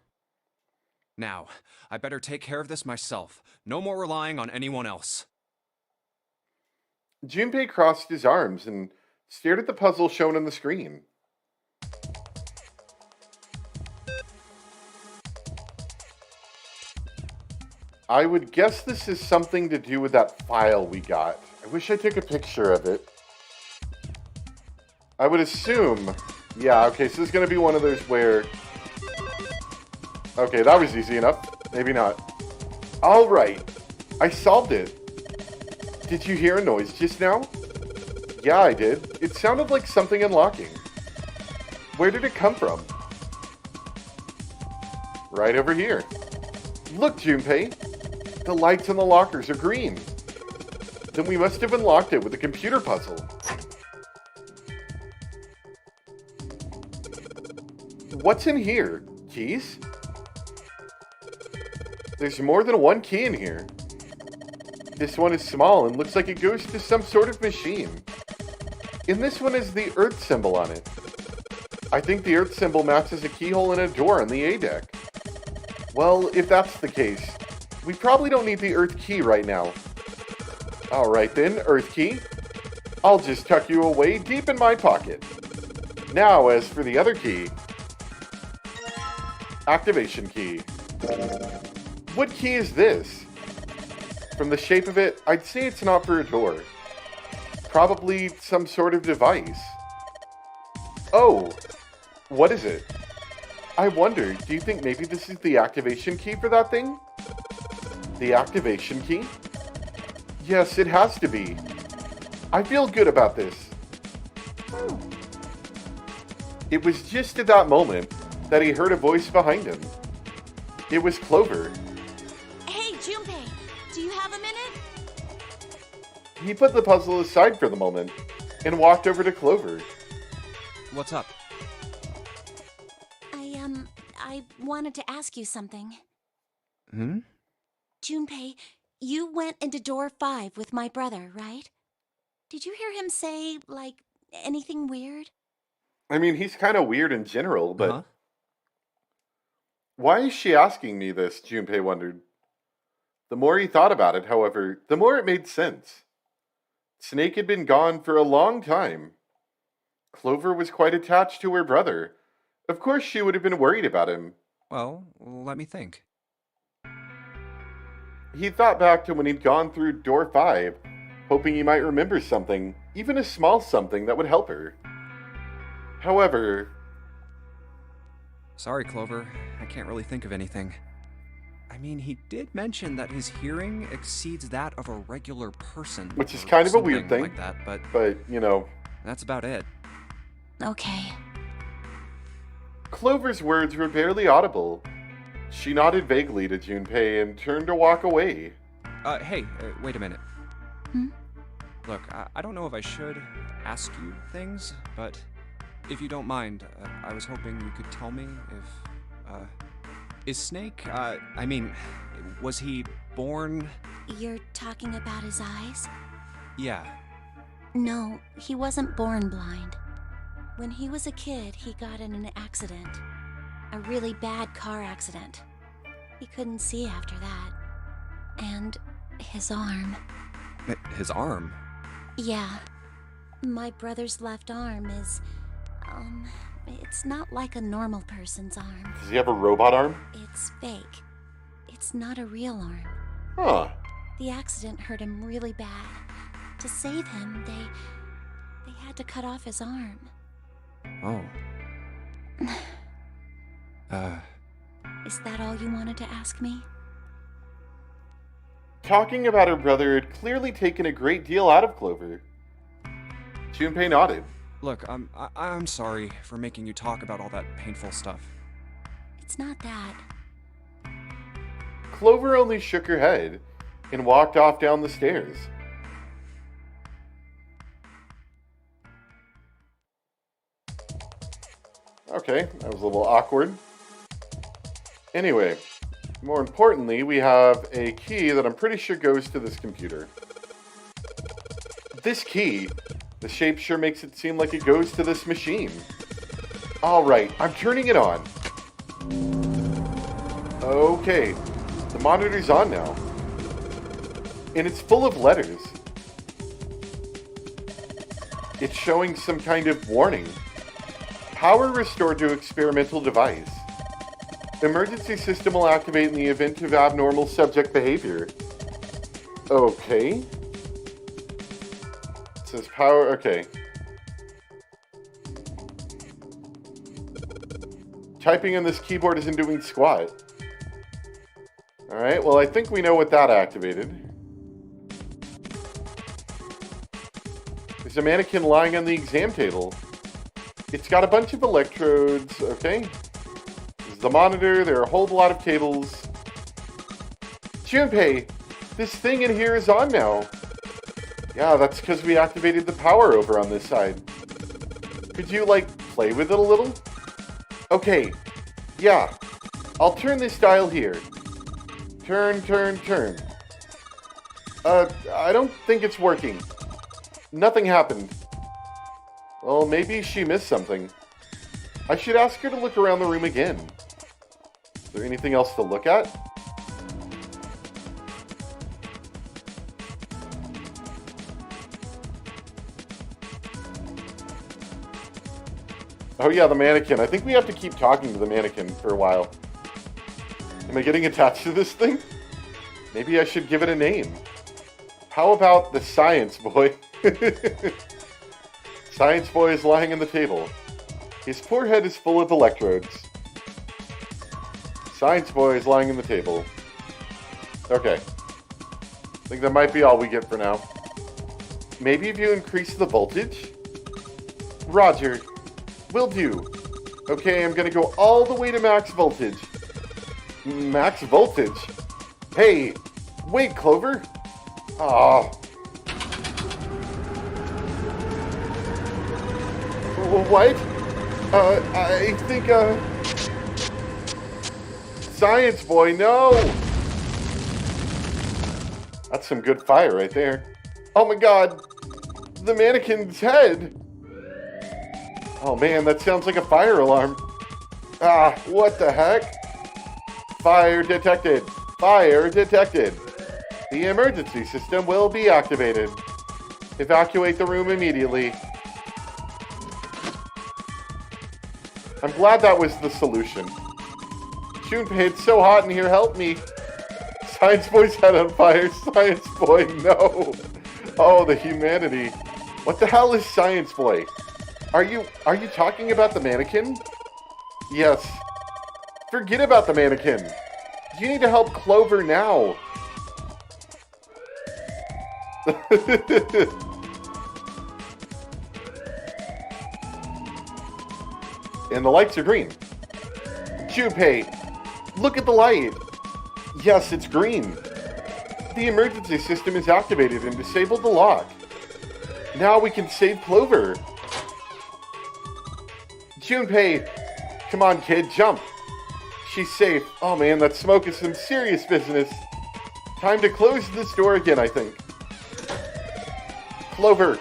S4: Now, I better take care of this myself. No more relying on anyone else.
S1: Junpei crossed his arms and stared at the puzzle shown on the screen. I would guess this is something to do with that file we got. I wish I took a picture of it. I would assume... Yeah, okay, so this is going to be one of those where... Okay, that was easy enough. Maybe not. Alright, I solved it. Did you hear a noise just now? Yeah, I did. It sounded like something unlocking. Where did it come from? Right over here. Look, Junpei. The lights in the lockers are green. Then we must have unlocked it with a computer puzzle. What's in here? Keys? There's more than one key in here. This one is small and looks like it goes to some sort of machine. And this one is the Earth symbol on it. I think the Earth symbol matches a keyhole in a door on the A deck. Well, if that's the case, we probably don't need the Earth key right now. Alright then, Earth key. I'll just tuck you away deep in my pocket. Now, as for the other key... Activation key. What key is this? From the shape of it, I'd say it's not for a door. Probably some sort of device. Oh, what is it? I wonder, do you think maybe this is the activation key for that thing? The activation key? Yes, it has to be. I feel good about this. It was just at that moment that he heard a voice behind him. It was Clover.
S3: Hey, Junpei, do you have a minute?
S1: He put the puzzle aside for the moment and walked over to Clover.
S4: What's up?
S3: I wanted to ask you something.
S4: Hmm?
S3: Junpei, you went into door 5 with my brother, right? Did you hear him say, like, anything weird?
S1: I mean, he's kind of weird in general, but...
S4: Huh?
S1: Why is she asking me this, Junpei wondered. The more he thought about it, however, the more it made sense. Snake had been gone for a long time. Clover was quite attached to her brother. Of course she would have been worried about him.
S4: Well, let me think.
S1: He thought back to when he'd gone through door 5, hoping he might remember something, even a small something that would help her. However...
S4: Sorry, Clover. I can't really think of anything. I mean, he did mention that his hearing exceeds that of a regular person.
S1: Which is
S4: or
S1: kind of a weird
S4: something
S1: thing.
S4: like that,
S1: But, you know...
S4: that's about it.
S3: Okay.
S1: Clover's words were barely audible. She nodded vaguely to Junpei and turned to walk away.
S4: Hey, wait a minute.
S3: Hmm?
S4: Look, I don't know if I should ask you things, but if you don't mind, I was hoping you could tell me if, is Snake, I mean, was he born?
S3: You're talking about his eyes?
S4: Yeah.
S3: No, he wasn't born blind. When he was a kid, he got in an accident. A really bad car accident. He couldn't see after that. And his arm.
S4: His arm?
S3: Yeah. My brother's left arm is, it's not like a normal person's arm.
S1: Does he have a robot arm?
S3: It's fake. It's not a real arm.
S1: Huh.
S3: The accident hurt him really bad. To save him, they had to cut off his arm.
S4: Oh.
S3: Is that all you wanted to ask me?
S1: Talking about her brother had clearly taken a great deal out of Clover. Junpei nodded.
S4: Look, I'm sorry for making you talk about all that painful stuff.
S3: It's not that.
S1: Clover only shook her head and walked off down the stairs. Okay, that was a little awkward. Anyway, more importantly, we have a key that I'm pretty sure goes to this computer. This key, the shape sure makes it seem like it goes to this machine. Alright, I'm turning it on. Okay, the monitor's on now. And it's full of letters. It's showing some kind of warning. Power restored to experimental device. Emergency system will activate in the event of abnormal subject behavior. Okay. It says power, okay. Typing on this keyboard isn't doing squat. Alright, well I think we know what that activated. There's a mannequin lying on the exam table. It's got a bunch of electrodes, okay? There's the monitor, there are a whole lot of cables. Junpei, this thing in here is on now. Yeah, that's because we activated the power over on this side. Could you, like, play with it a little? Okay, yeah. I'll turn this dial here. Turn, turn, turn. I don't think it's working. Nothing happened. Well, maybe she missed something. I should ask her to look around the room again. Is there anything else to look at? Oh yeah, the mannequin. I think we have to keep talking to the mannequin for a while. Am I getting attached to this thing? Maybe I should give it a name. How about the science boy? Science boy is lying on the table. His poor head is full of electrodes. Science boy is lying on the table. Okay. I think that might be all we get for now. Maybe if you increase the voltage? Roger. Will do. Okay, I'm gonna go all the way to max voltage. Max voltage? Hey! Wait, Clover! Aw. What? I think, Science boy, no! That's some good fire right there. Oh my god! The mannequin's head! Oh man, that sounds like a fire alarm. Ah, what the heck? Fire detected! Fire detected! The emergency system will be activated. Evacuate the room immediately. I'm glad that was the solution. Junpei, it's so hot in here, help me. Science boy's head on fire, science boy, no. Oh, the humanity. What the hell is science boy? Are you talking about the mannequin? Yes. Forget about the mannequin. You need to help Clover now. And the lights are green. Junpei, look at the light. Yes, it's green. The emergency system is activated and disabled the lock. Now we can save Clover. Junpei, come on kid, jump. She's safe. Oh man, that smoke is some serious business. Time to close this door again, I think. Clover,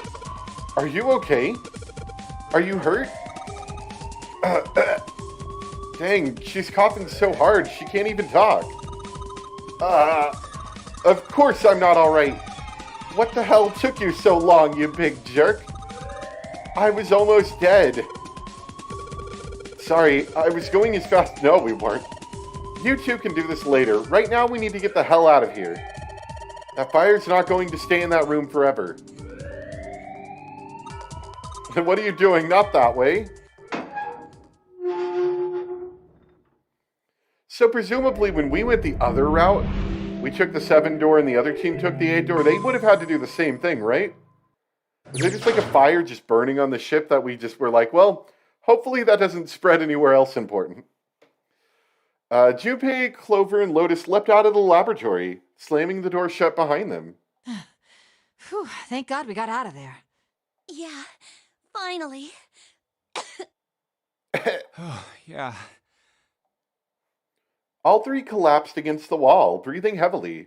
S1: are you okay? Are you hurt? Dang, she's coughing so hard she can't even talk. Of course I'm not alright. What the hell took you so long, you big jerk? I was almost dead. Sorry, I was going as fast. No, we weren't. You two can do this later. Right now we need to get the hell out of here. That fire's not going to stay in that room forever. What are you doing? Not that way. So presumably when we went the other route, we took the 7 door and the other team took the 8 door, they would have had to do the same thing, right? Is there just like a fire just burning on the ship that we just were like, well, hopefully that doesn't spread anywhere else important. Junpei, Clover, and Lotus leapt out of the laboratory, slamming the door shut behind them.
S2: Whew, thank God we got out of there.
S3: Yeah, finally.
S4: Oh, yeah.
S1: All 3 collapsed against the wall, breathing heavily.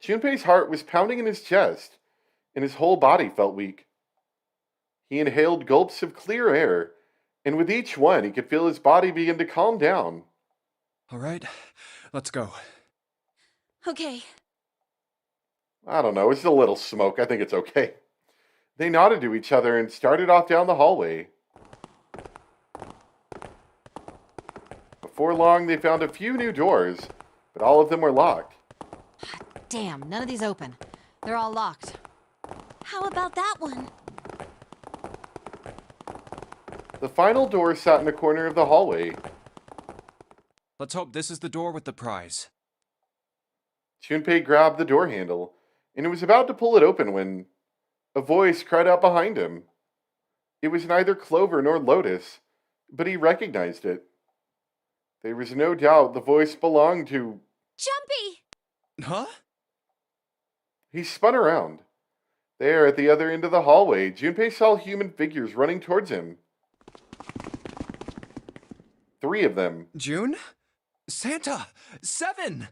S1: Junpei's heart was pounding in his chest, and his whole body felt weak. He inhaled gulps of clear air, and with each one, he could feel his body begin to calm down.
S4: All right, let's go.
S3: Okay.
S1: I don't know, it's a little smoke. I think it's okay. They nodded to each other and started off down the hallway. Before long, they found a few new doors, but all of them were locked.
S2: Damn, none of these open. They're all locked.
S3: How about that one?
S1: The final door sat in the corner of the hallway.
S4: Let's hope this is the door with the prize.
S1: Junpei grabbed the door handle, and was about to pull it open when a voice cried out behind him. It was neither Clover nor Lotus, but he recognized it. There was no doubt the voice belonged to...
S3: Jumpy!
S4: Huh?
S1: He spun around. There, at the other end of the hallway, Junpei saw human figures running towards him. 3 of them.
S4: June? Santa! 7!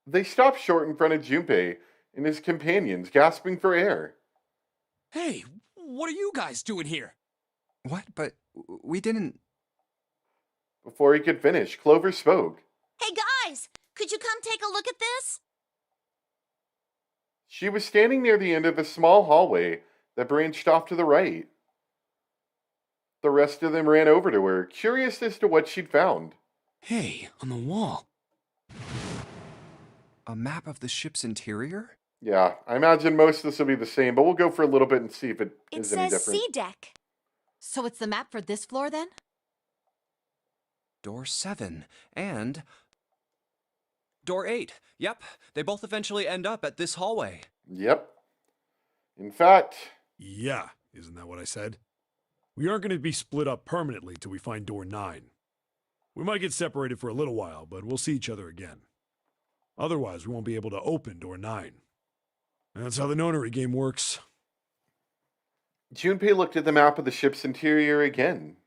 S1: They stopped short in front of Junpei and his companions, gasping for air.
S5: Hey, what are you guys doing here?
S4: What? But we didn't...
S1: Before he could finish, Clover spoke.
S3: Hey guys, could you come take a look at this?
S1: She was standing near the end of a small hallway that branched off to the right. The rest of them ran over to her, curious as to what she'd found.
S5: Hey, on the wall.
S4: A map of the ship's interior?
S1: Yeah, I imagine most of this will be the same, but we'll go for a little bit and see if it is any
S3: says
S1: different.
S3: C deck.
S2: So it's the map for this floor then?
S4: Door 7 and... Door 8. Yep, they both eventually end up at this hallway.
S1: Yep. In fact...
S6: Yeah, isn't that what I said? We aren't going to be split up permanently till we find door 9. We might get separated for a little while, but we'll see each other again. Otherwise, we won't be able to open door 9. That's how the nonary game works.
S1: Junpei looked at the map of the ship's interior again.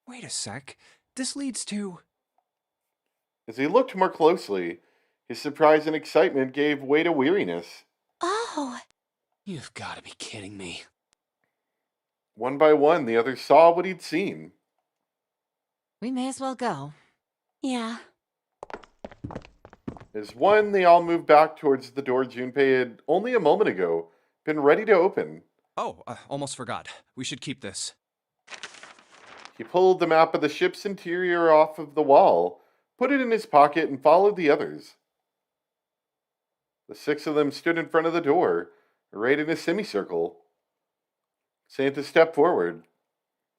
S4: Wait a sec. This leads to...
S1: As he looked more closely, his surprise and excitement gave way to weariness.
S3: Oh,
S5: You've got to be kidding me.
S1: One by one, the others saw what he'd seen.
S2: We may as well go.
S3: yeah.
S1: As one, they all moved back towards the door Junpei had only a moment ago been ready to open.
S4: Oh, almost forgot. We should keep this.
S1: He pulled the map of the ship's interior off of the wall, put it in his pocket, and followed the others. The 6 of them stood in front of the door, arrayed in a semicircle. Santa stepped forward.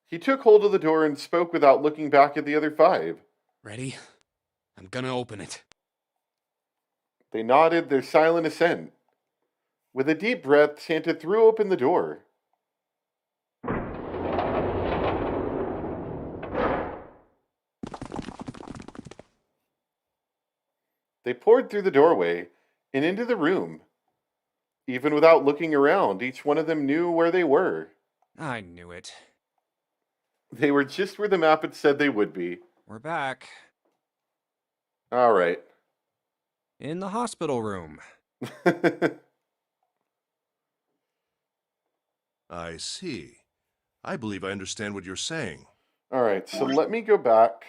S1: He took hold of the door and spoke without looking back at the other 5.
S5: Ready? I'm gonna open it.
S1: They nodded their silent assent. With a deep breath, Santa threw open the door. They poured through the doorway and into the room. Even without looking around, each one of them knew where they were.
S4: I knew it.
S1: They were just where the map had said they would be.
S4: We're back.
S1: All right.
S4: In the hospital room.
S7: I see. I believe I understand what you're saying.
S1: All right, so let me go back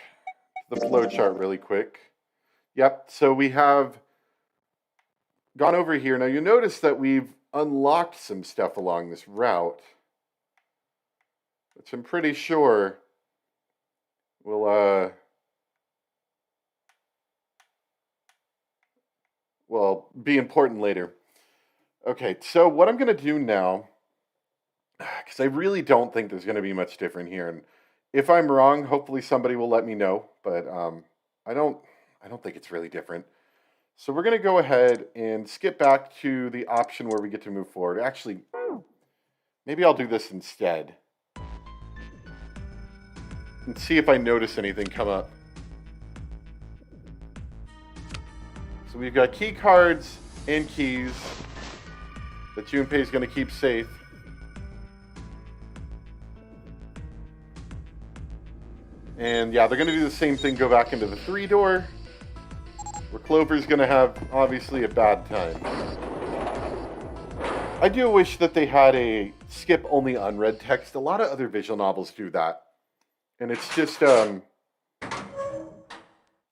S1: to the flowchart really quick. Yep, so we have gone over here. Now you notice that we've unlocked some stuff along this route, which I'm pretty sure will be important later. Okay, so what I'm going to do now, because I really don't think there's going to be much different here, and if I'm wrong, hopefully somebody will let me know, but I don't think it's really different. So we're going to go ahead and skip back to the option where we get to move forward. Actually, maybe I'll do this instead and see if I notice anything come up. So we've got key cards and keys that Junpei is going to keep safe. And yeah, they're going to do the same thing, go back into the 3 door, where Clover's going to have, obviously, a bad time. I do wish that they had a skip only unread text. A lot of other visual novels do that. And it's just,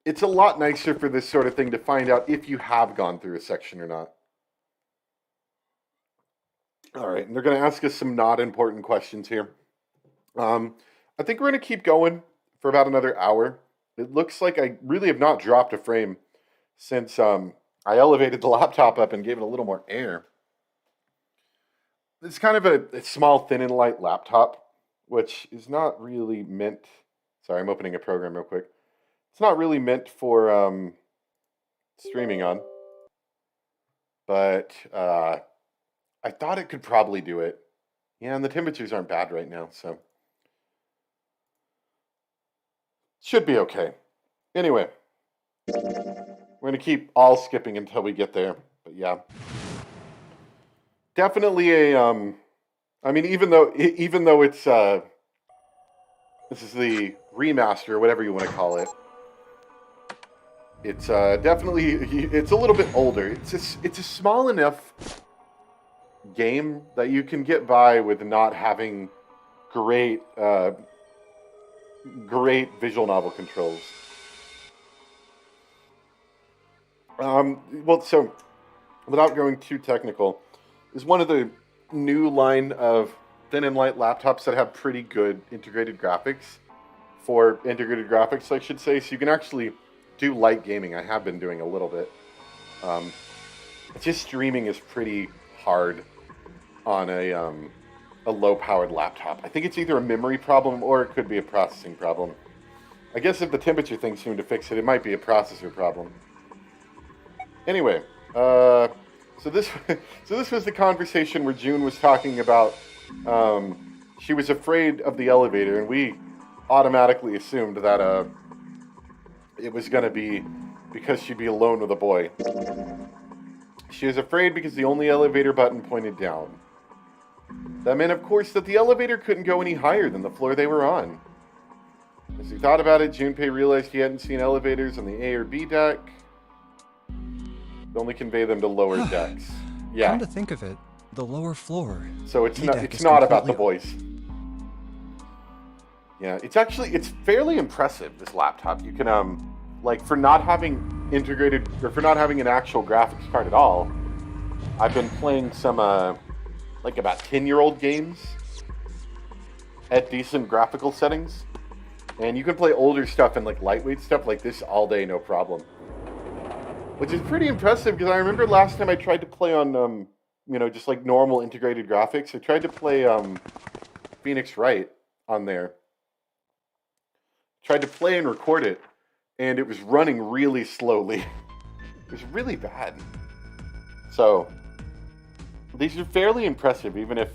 S1: it's a lot nicer for this sort of thing to find out if you have gone through a section or not. All right, and they're going to ask us some not important questions here. I think we're going to keep going for about another hour. It looks like I really have not dropped a frame since I elevated the laptop up and gave it a little more air. It's kind of a small, thin and light laptop, which is not really meant... Sorry, I'm opening a program real quick. It's not really meant for streaming on. But I thought it could probably do it. Yeah, and the temperatures aren't bad right now, so... Should be okay. Anyway, we're going to keep all skipping until we get there. But yeah. Definitely a, I mean, even though it's, this is the remaster, or whatever you want to call it. It's definitely, it's a little bit older. It's a small enough game that you can get by with not having great visual novel controls. Well, so without going too technical, is one of the new line of thin and light laptops that have pretty good integrated graphics. For integrated graphics, I should say, so you can actually do light gaming. I have been doing a little bit. Just streaming is pretty hard on a low-powered laptop. I think it's either a memory problem or it could be a processing problem. I guess if the temperature thing seemed to fix it, it might be a processor problem. Anyway, so this was the conversation where June was talking about she was afraid of the elevator, and we automatically assumed that it was going to be because she'd be alone with a boy. She was afraid because the only elevator button pointed down. That meant, of course, that the elevator couldn't go any higher than the floor they were on. As he thought about it, Junpei realized he hadn't seen elevators on the A or B deck. They only convey them to lower decks. Yeah.
S4: Come to think of it, the lower floor.
S1: So it's not about the boys. Yeah, it's fairly impressive, this laptop. You can like, for not having integrated, or for not having an actual graphics card at all, I've been playing some like about 10-year-old games at decent graphical settings. And you can play older stuff and like lightweight stuff like this all day, no problem. Which is pretty impressive because I remember last time I tried to play on, just like normal integrated graphics. I tried to play Phoenix Wright on there. Tried to play and record it, and it was running really slowly. It was really bad. So, these are fairly impressive, even if,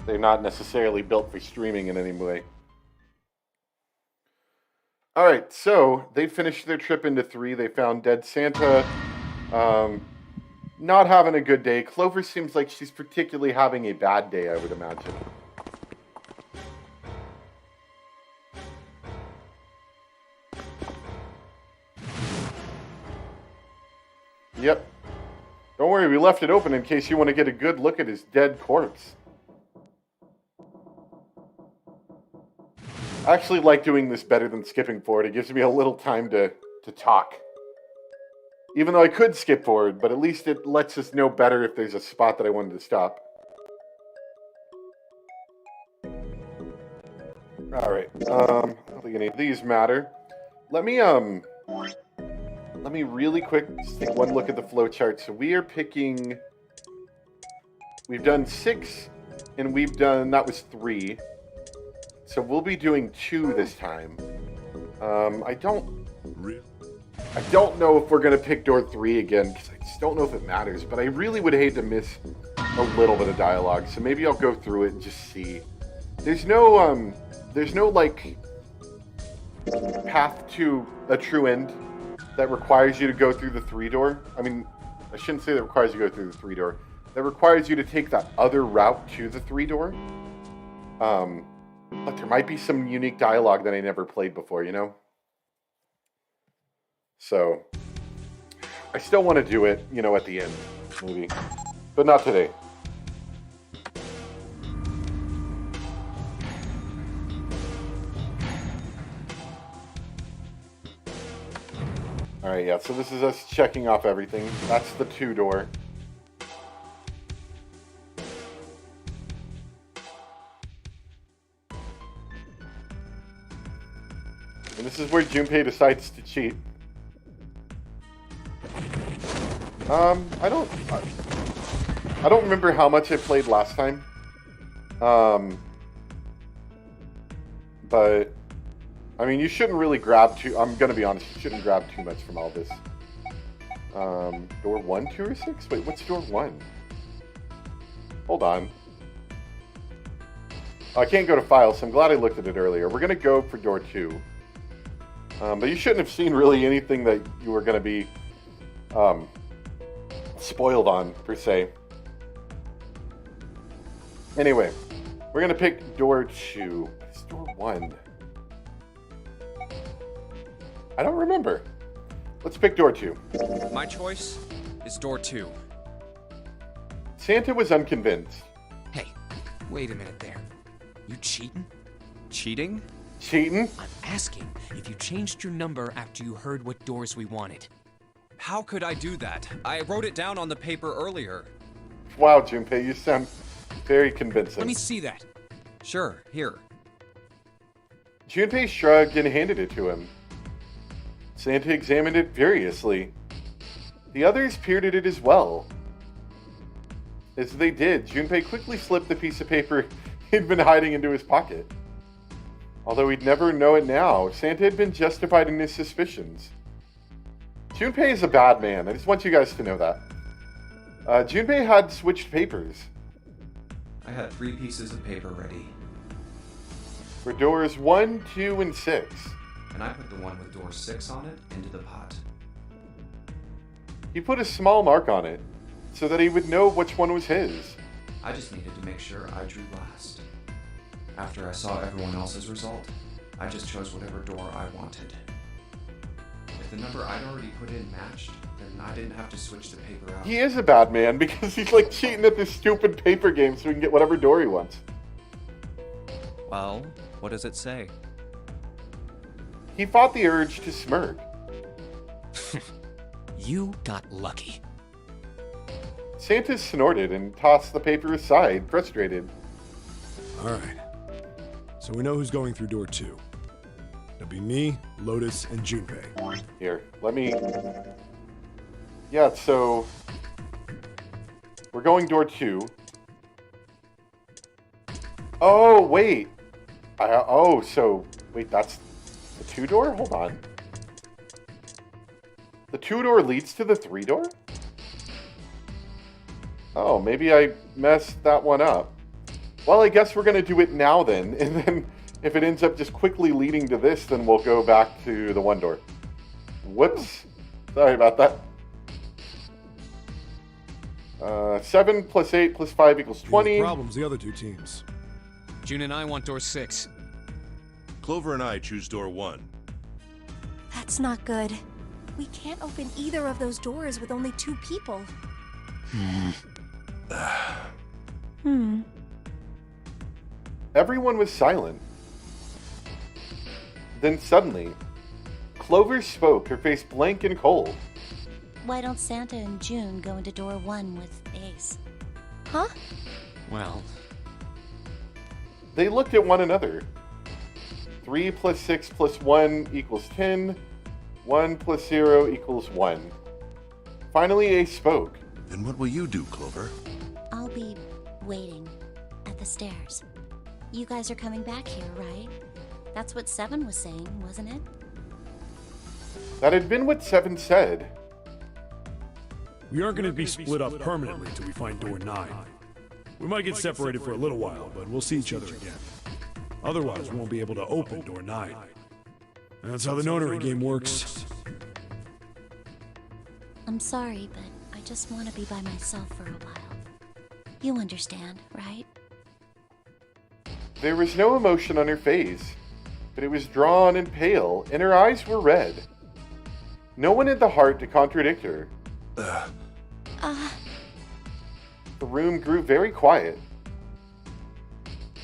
S1: they're not necessarily built for streaming in any way. Alright, so they finished their trip into 3. They found Dead Santa. Not having a good day. Clover seems like she's particularly having a bad day, I would imagine. Yep. Don't worry, we left it open in case you want to get a good look at his dead corpse. I actually like doing this better than skipping forward. It gives me a little time to talk. Even though I could skip forward, but at least it lets us know better if there's a spot that I wanted to stop. Alright, I don't think any of these matter. Let me really quick just take one look at the flowchart. So we are picking... We've done 6, and that was 3. So we'll be doing 2 this time. I don't know if we're going to pick door 3 again, because I just don't know if it matters. But I really would hate to miss a little bit of dialogue, so maybe I'll go through it and just see. There's no, like, path to a true end that requires you to go through the 3-door. I mean, I shouldn't say that requires you to go through the 3-door. That requires you to take that other route to the 3-door. But there might be some unique dialogue that I never played before, So, I still want to do it, at the end, maybe. But not today. Alright, yeah, so this is us checking off everything. That's the 2-door. And this is where Junpei decides to cheat. I don't remember how much I played last time. But I mean, you shouldn't really grab too... I'm gonna be honest, you shouldn't grab too much from all this. Door 1, 2, or 6? Wait, what's door 1? Hold on. I can't go to files, so I'm glad I looked at it earlier. We're gonna go for door 2. But you shouldn't have seen really anything that you were gonna be spoiled on, per se. Anyway, we're gonna pick door 2. It's door 1. I don't remember. Let's pick door 2.
S4: My choice is door 2.
S1: Santa was unconvinced.
S5: Hey, wait a minute there. You cheating?
S4: Cheating?
S1: Cheating?
S5: I'm asking if you changed your number after you heard what doors we wanted.
S4: How could I do that? I wrote it down on the paper earlier.
S1: Wow, Junpei, you sound very convincing.
S5: Let me see that.
S4: Sure, here.
S1: Junpei shrugged and handed it to him. Santa examined it furiously. The others peered at it as well. As they did, Junpei quickly slipped the piece of paper he'd been hiding into his pocket. Although he'd never know it now, Santa had been justified in his suspicions. Junpei is a bad man. I just want you guys to know that. Junpei had switched papers.
S4: I had 3 pieces of paper ready.
S1: For doors 1, 2, and 6.
S4: And I put the one with door 6 on it into the pot.
S1: He put a small mark on it, so that he would know which one was his.
S4: I just needed to make sure I drew last. After I saw everyone else's result, I just chose whatever door I wanted. If the number I'd already put in matched, then I didn't have to switch the paper out.
S1: He is a bad man because he's like cheating at this stupid paper game so he can get whatever door he wants.
S4: Well, what does it say?
S1: He fought the urge to smirk.
S5: You got lucky.
S1: Santa snorted and tossed the paper aside, frustrated.
S6: Alright. So we know who's going through door 2. It'll be me, Lotus, and Junpei.
S1: Here, let me... Yeah, so... We're going door 2. Oh, wait! Wait, that's the 2-door? Hold on. The 2-door leads to the 3-door? Oh, maybe I messed that one up. Well, I guess we're going to do it now then, and then if it ends up just quickly leading to this, then we'll go back to the 1-door. Whoops. Sorry about that. 7 plus 8 plus 5 equals 20.
S6: Problems, the other two teams.
S5: June and I want door 6.
S7: Clover and I choose door 1.
S3: That's not good. We can't open either of those doors with only 2 people.
S1: Everyone was silent. Then suddenly, Clover spoke, her face blank and cold.
S3: Why don't Santa and June go into door 1 with Ace?
S2: Huh?
S5: Well,
S1: They looked at one another. 3 plus 6 plus 1 equals 10. 1 plus 0 equals 1. Finally, Ace spoke.
S7: Then what will you do, Clover?
S3: I'll be waiting at the stairs. You guys are coming back here, right? That's what 7 was saying, wasn't it?
S1: That had been what 7 said.
S6: We aren't going to be split up permanently till we find door 9. We might get separated for a little while, but we'll see each other again. Otherwise, we won't be able to open door 9. And that's how the notary game works.
S3: I'm sorry, but I just want to be by myself for a while. You understand, right?
S1: There was no emotion on her face, but it was drawn and pale, and her eyes were red. No one had the heart to contradict her. The room grew very quiet.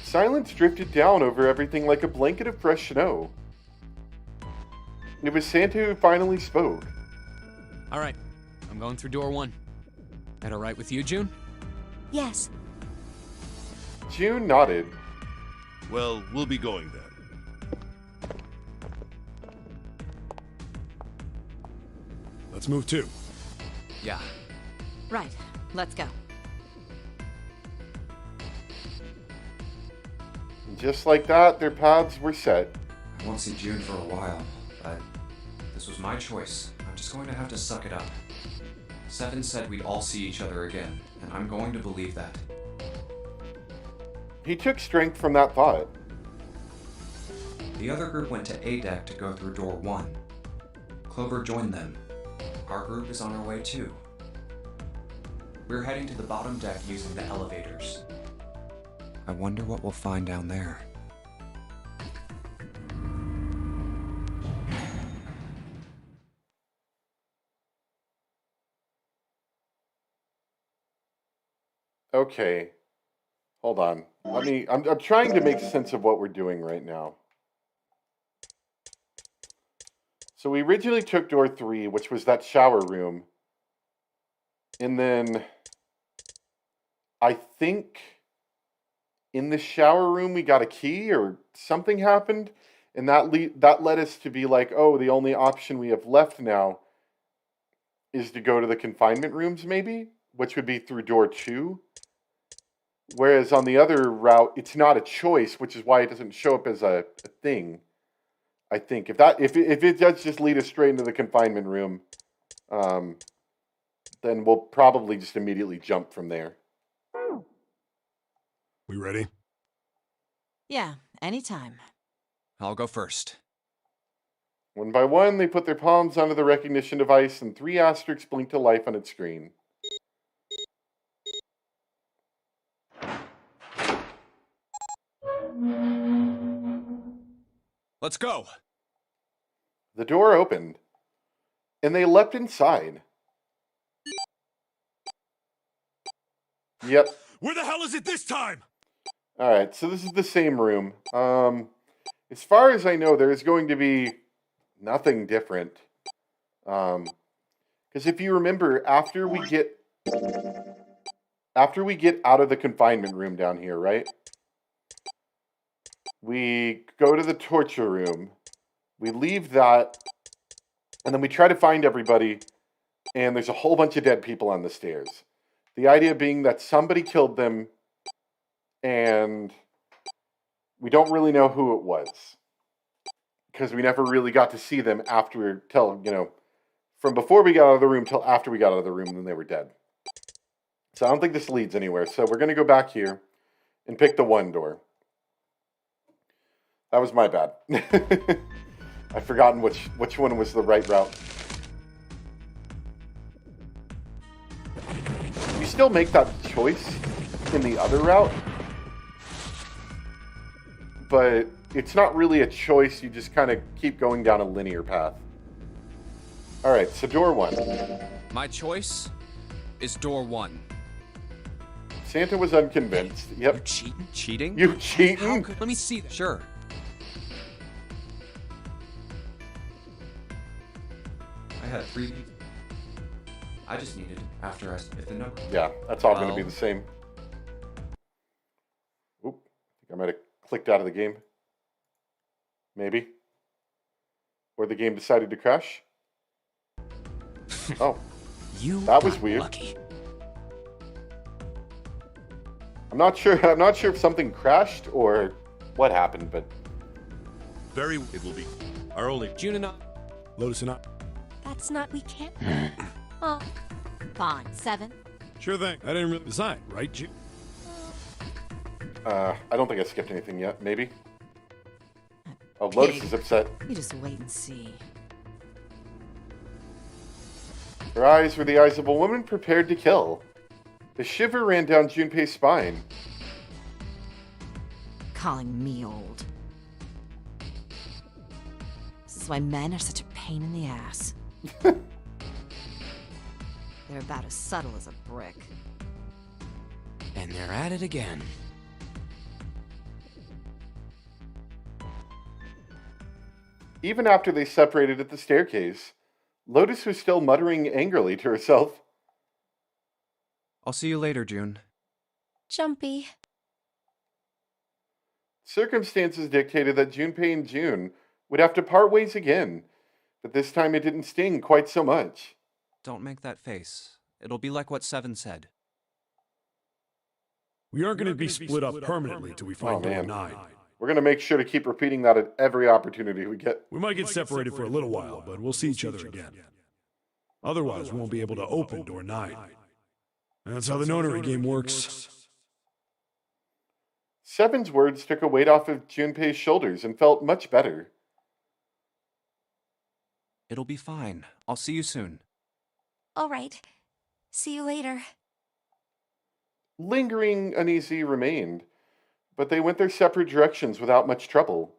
S1: Silence drifted down over everything like a blanket of fresh snow. It was Santa who finally spoke.
S5: all right. I'm going through door 1. That all right with you, June?
S3: Yes.
S1: June nodded.
S7: Well, we'll be going then.
S6: Let's move too.
S5: Yeah.
S2: Right. Let's go.
S1: And just like that, their paths were set.
S4: I won't see June for a while, but this was my choice. I'm just going to have to suck it up. 7 said we'd all see each other again, and I'm going to believe that.
S1: He took strength from that thought.
S4: The other group went to A deck to go through door 1. Clover joined them. Our group is on our way too. We're heading to the bottom deck using the elevators. I wonder what we'll find down there.
S1: Okay. Hold on. I'm trying to make sense of what we're doing right now. So we originally took door 3, which was that shower room. And then I think in the shower room we got a key or something happened. And that led us to be like, oh, the only option we have left now is to go to the confinement rooms maybe, which would be through door 2. Whereas on the other route, it's not a choice, which is why it doesn't show up as a thing. I think if it does just lead us straight into the confinement room, then we'll probably just immediately jump from there.
S6: We ready?
S2: Yeah, anytime.
S4: I'll go first.
S1: One by one, they put their palms onto the recognition device, and 3 asterisks blinked to life on its screen.
S5: Let's go.
S1: The door opened, and they leapt inside. Yep.
S6: Where the hell is it this time?
S1: Alright, so this is the same room. As far as I know, there is going to be nothing different. Because if you remember, after we get... after we get out of the confinement room down here, right? We go to the torture room. We leave that. And then we try to find everybody. And there's a whole bunch of dead people on the stairs. The idea being that somebody killed them. And we don't really know who it was. Because we never really got to see them after, from before we got out of the room till after we got out of the room, and then they were dead. So I don't think this leads anywhere. So we're going to go back here and pick the one door. That was my bad. I've forgotten which one was the right route. You still make that choice in the other route, but it's not really a choice. You just kind of keep going down a linear path. All right, so door 1.
S4: My choice is door 1.
S1: Santa was unconvinced. Yep.
S5: You cheating?
S4: Cheating?
S1: You cheating?
S5: Let me see that.
S4: Sure. I had 3. I just needed after I if the number.
S1: Yeah, that's all going to be
S4: Well.
S1: the same. Oop, I think I might have clicked out of the game. Maybe. Or the game decided to crash. Oh,
S5: You
S1: That was
S5: got
S1: weird.
S5: lucky.
S1: I'm not sure if something crashed or what happened, but
S7: It will be our only.
S5: June and I.
S6: Lotus and I.
S3: That's not, we can't. Oh,
S2: Fine. 7.
S6: Sure thing. I didn't really decide, right, June?
S1: I don't think I skipped anything yet. Maybe. Oh, Lotus
S2: Pig.
S1: is upset.
S2: You just wait and see.
S1: Her eyes were the eyes of a woman prepared to kill. A shiver ran down Junpei's spine.
S2: Calling me old. This is why men are such a pain in the ass. They're about as subtle as a brick.
S5: And they're at it again.
S1: Even after they separated at the staircase, Lotus was still muttering angrily to herself.
S4: I'll see you later, June.
S3: Jumpy.
S1: Circumstances dictated that Junpei and June would have to part ways again, but this time it didn't sting quite so much.
S4: Don't make that face. It'll be like what 7 said.
S6: We aren't going to be split up permanently till we find door
S1: man.
S6: 9.
S1: We're going to make sure to keep repeating that at every opportunity we get.
S6: We might get separated for a little while, but we'll see each other again. Otherwise, we won't be able to open door 9. That's how the notary game works.
S1: Seven's words took a weight off of Junpei's shoulders and felt much better.
S4: It'll be fine. I'll see you soon.
S3: All right. See you later.
S1: Lingering uneasy remained, but they went their separate directions without much trouble.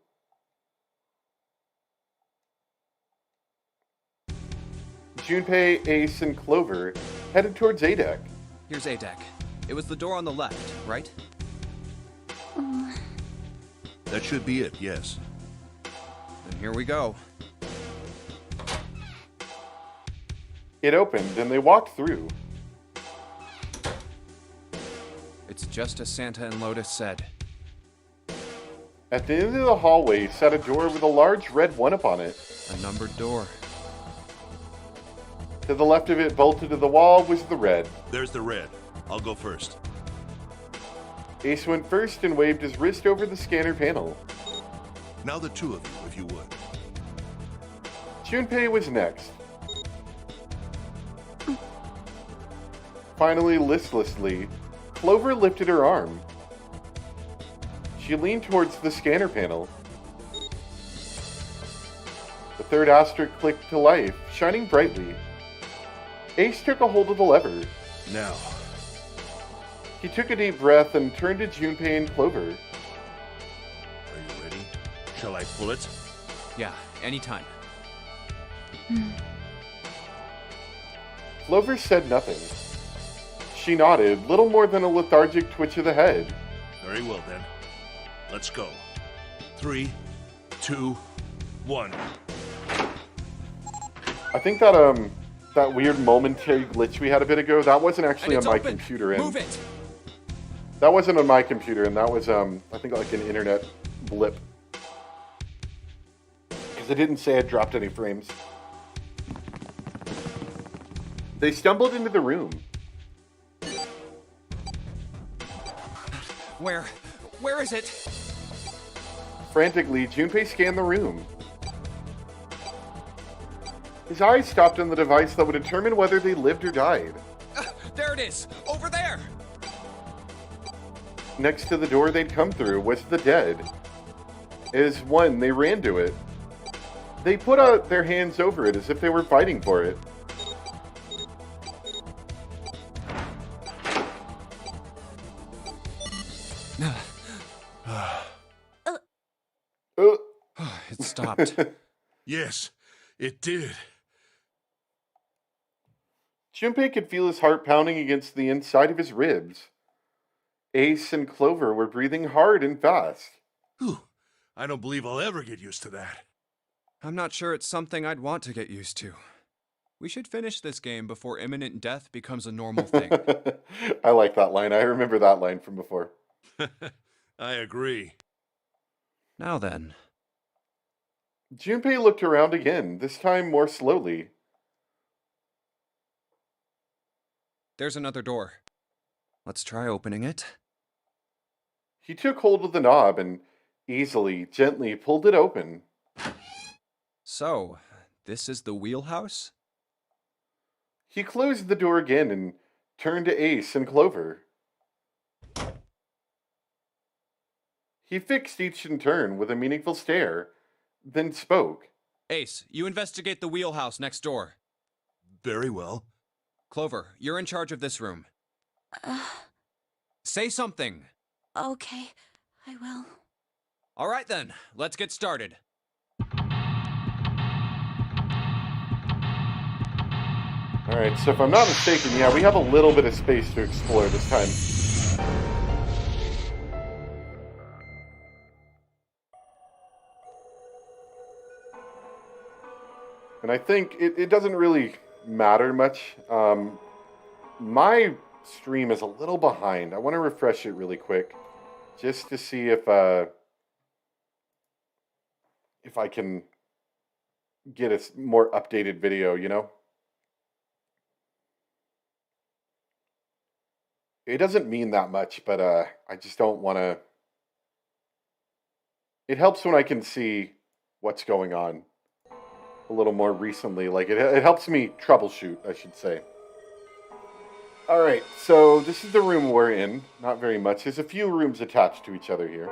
S1: Junpei, Ace, and Clover headed towards A deck.
S4: Here's A deck. It was the door on the left, right?
S7: That should be it, yes.
S4: Then here we go.
S1: It opened, and they walked through.
S4: It's just as Santa and Lotus said.
S1: At the end of the hallway sat a door with a large red 1 upon it.
S4: A numbered door.
S1: To the left of it, bolted to the wall, was the red.
S7: There's the red. I'll go first.
S1: Ace went first and waved his wrist over the scanner panel.
S7: Now the two of you, if you would.
S1: Junpei was next. Finally, listlessly, Clover lifted her arm. She leaned towards the scanner panel. The third asterisk clicked to life, shining brightly. Ace took a hold of the lever.
S7: Now,
S1: He took a deep breath and turned to Junpei and Clover.
S7: are you ready? Shall I pull it?
S4: Yeah, anytime.
S1: Clover said nothing. She nodded, little more than a lethargic twitch of the head.
S7: Very well then. Let's go. 3, 2, 1.
S1: I think that that weird momentary glitch we had a bit ago, that wasn't
S5: And
S1: actually on
S5: it's
S1: my
S5: open.
S1: computer. And
S5: Move it.
S1: that wasn't on my computer, and that was, I think, like an internet blip. Because it didn't say it dropped any frames. They stumbled into the room.
S5: Where is it?
S1: Frantically, Junpei scanned the room. His eyes stopped on the device that would determine whether they lived or died.
S5: There it is! Over there!
S1: Next to the door they'd come through was the dead. As one, they ran to it. They put out their hands over it as if they were fighting for it.
S4: It stopped.
S7: Yes, it did.
S1: Junpei could feel his heart pounding against the inside of his ribs. Ace and Clover were breathing hard and fast.
S7: Whew. I don't believe I'll ever get used to that.
S4: I'm not sure it's something I'd want to get used to. We should finish this game before imminent death becomes a normal thing.
S1: I like that line. I remember that line from before.
S7: I agree.
S4: Now then.
S1: Junpei looked around again, this time more slowly.
S4: There's another door. Let's try opening it.
S1: He took hold of the knob and easily, gently pulled it open.
S4: So, this is the wheelhouse?
S1: He closed the door again and turned to Ace and Clover. He fixed each in turn with a meaningful stare, then spoke.
S4: Ace, you investigate the wheelhouse next door.
S7: Very well.
S4: Clover, you're in charge of this room. Say something.
S3: Okay, I will.
S4: All right then, let's get started.
S1: Alright, so if I'm not mistaken, yeah, we have a little bit of space to explore this time. And I think it doesn't really matter much. My stream is a little behind. I want to refresh it really quick, just to see if I can get a more updated video, you know? It doesn't mean that much, but I just don't want to... It helps when I can see what's going on a little more recently. Like, it helps me troubleshoot, I should say. Alright, so this is the room we're in. Not very much. There's a few rooms attached to each other here.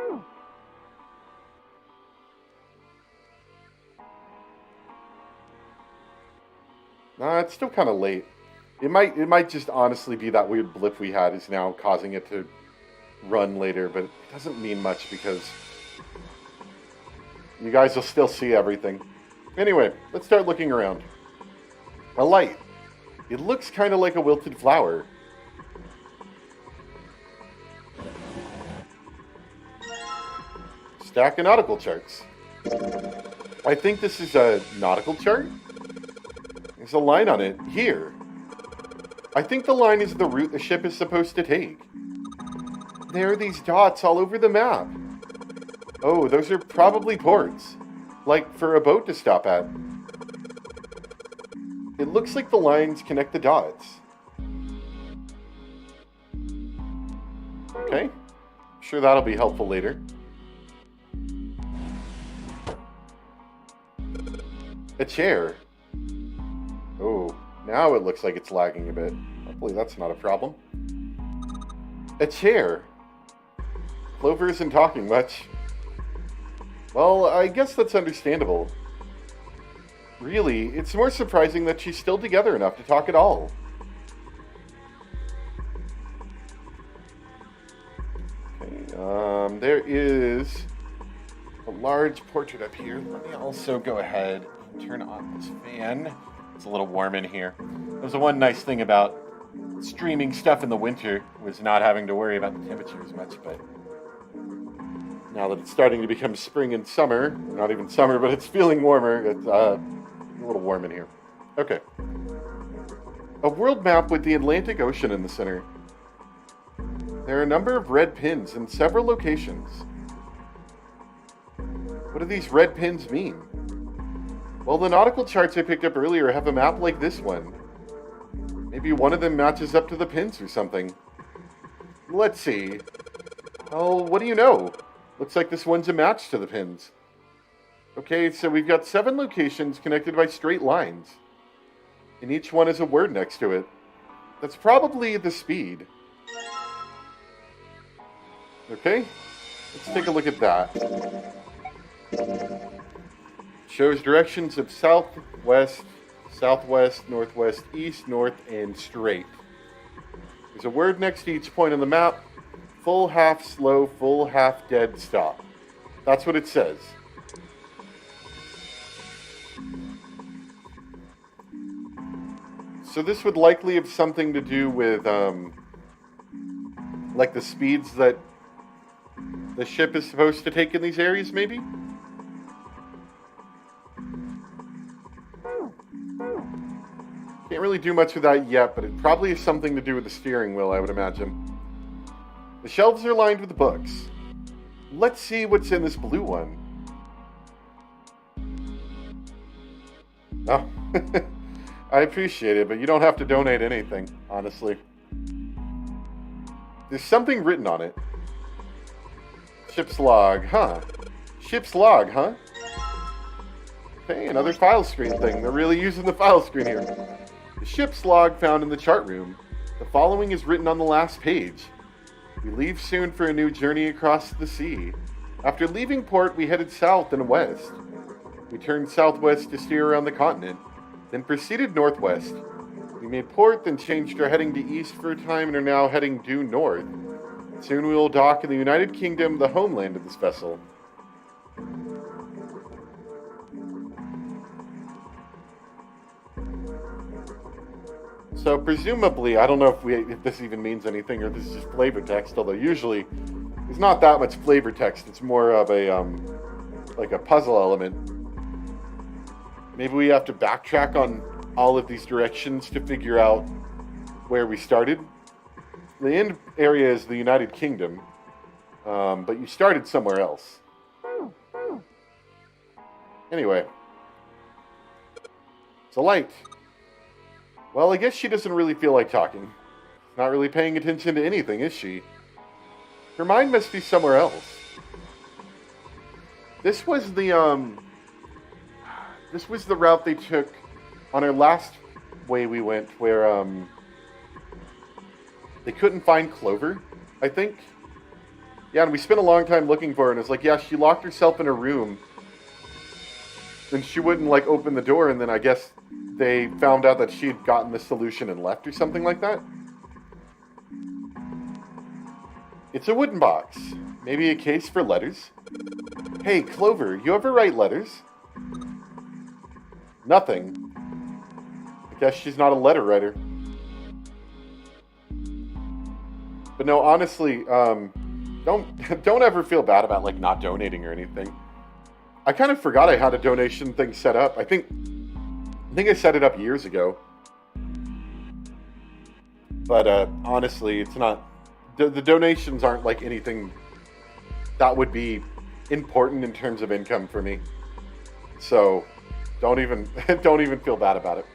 S1: It's still kind of late. It might just honestly be that weird blip we had is now causing it to run later, but it doesn't mean much because you guys will still see everything. Anyway, let's start looking around. A light. It looks kind of like a wilted flower. Stack of nautical charts. I think this is a nautical chart. There's a line on it here. I think the line is the route the ship is supposed to take. There are these dots all over the map. Oh, those are probably ports. Like for a boat to stop at. It looks like the lines connect the dots. Okay. Sure that'll be helpful later. A chair. Oh, now it looks like it's lagging a bit. Hopefully that's not a problem. A chair. Clover isn't talking much. Well, I guess that's understandable. Really, it's more surprising that she's still together enough to talk at all. Okay, there is a large portrait up here. Let me also go ahead and turn on this fan. It's a little warm in here. There's the one nice thing about streaming stuff in the winter was not having to worry about the temperature as much, but now that it's starting to become spring and summer, not even summer, but it's feeling warmer, it's a little warm in here. Okay. A world map with the Atlantic Ocean in the center. There are a number of red pins in several locations. What do these red pins mean? Well, the nautical charts I picked up earlier have a map like this one. Maybe one of them matches up to the pins or something. Let's see. Oh, what do you know? Looks like this one's a match to the pins. Okay, so we've got 7 locations connected by straight lines. And each one has a word next to it. That's probably the speed. Okay, let's take a look at that. Shows directions of south, west, southwest, northwest, east, north, and straight. There's a word next to each point on the map. Full, half, slow, full, half, dead, stop. That's what it says. So this would likely have something to do with, like the speeds that the ship is supposed to take in these areas, maybe? Can't really do much with that yet, but it probably has something to do with the steering wheel, I would imagine. The shelves are lined with books. Let's see what's in this blue one. Oh, I appreciate it, but you don't have to donate anything, honestly. There's something written on it. Ship's log, huh? Ship's log, huh? Hey, another file screen thing. They're really using the file screen here. The ship's log found in the chart room. The following is written on the last page. We leave soon for a new journey across the sea. After leaving port, we headed south and west. We turned southwest to steer around the continent, then proceeded northwest. We made port, then changed our heading to east for a time and are now heading due north. Soon we will dock in the United Kingdom, the homeland of this vessel. So presumably, I don't know if this even means anything or this is just flavor text, although usually there's not that much flavor text. It's more of a, like a puzzle element. Maybe we have to backtrack on all of these directions to figure out where we started. The end area is the United Kingdom, but you started somewhere else. Anyway. It's a light. Well, I guess she doesn't really feel like talking. Not really paying attention to anything, is she? Her mind must be somewhere else. This was the route they took on our last way we went, where, they couldn't find Clover, I think. Yeah, and we spent a long time looking for her, and it's like, yeah, she locked herself in a room. Then she wouldn't, like, open the door, and then I guess they found out that she had gotten the solution and left or something like that. It's a wooden box. Maybe a case for letters. Hey, Clover, you ever write letters? Nothing. I guess she's not a letter writer. But no, honestly, don't ever feel bad about, like, not donating or anything. I kind of forgot I had a donation thing set up. I think I set it up years ago. But honestly, it's not. The donations aren't like anything that would be important in terms of income for me. So don't even feel bad about it.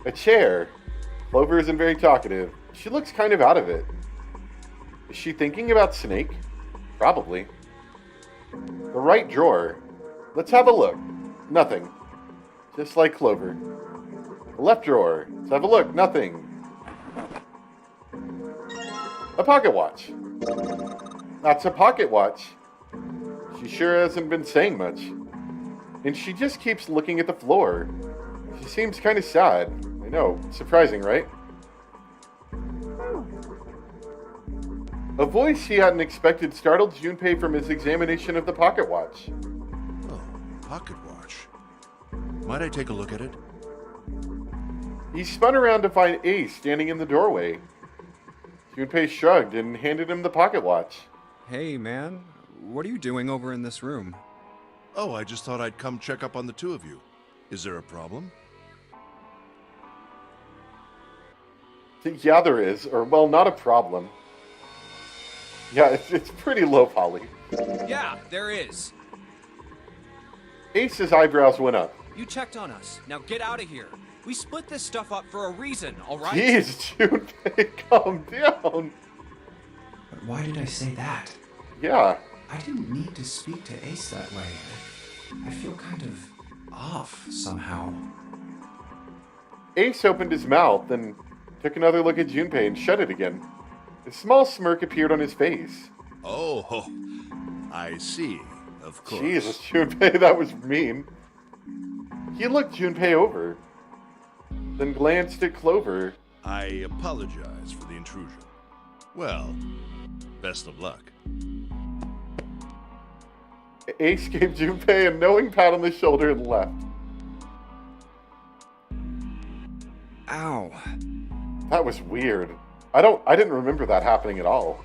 S1: A chair. Clover isn't very talkative. She looks kind of out of it. Is she thinking about Snake? Probably. The right drawer. Let's have a look. Nothing. Just like Clover. The left drawer. Let's have a look. Nothing. A pocket watch. That's a pocket watch. She sure hasn't been saying much. And she just keeps looking at the floor. She seems kind of sad. I know. Surprising, right? A voice he hadn't expected startled Junpei from his examination of the pocket watch.
S7: Oh, pocket watch. Might I take a look at it?
S1: He spun around to find Ace standing in the doorway. Junpei shrugged and handed him the pocket watch.
S4: Hey, man. What are you doing over in this room?
S7: Oh, I just thought I'd come check up on the two of you. Is there a problem?
S1: Yeah, there is. Or, well, not a problem. Yeah, it's pretty low poly.
S5: Yeah, there is.
S1: Ace's eyebrows went up.
S5: You checked on us. Now get out of here. We split this stuff up for a reason, alright?
S1: Jeez, Junpei, calm down.
S4: But why did I say that?
S1: Yeah.
S4: I didn't need to speak to Ace that way. I feel kind of off somehow.
S1: Ace opened his mouth, then took another look at Junpei and shut it again. A small smirk appeared on his face.
S7: Oh, I see. Of course.
S1: Jesus, Junpei, that was mean. He looked Junpei over, then glanced at Clover.
S7: I apologize for the intrusion. Well, best of luck.
S1: Ace gave Junpei a knowing pat on the shoulder and left.
S4: Ow.
S1: That was weird. I didn't remember that happening at all.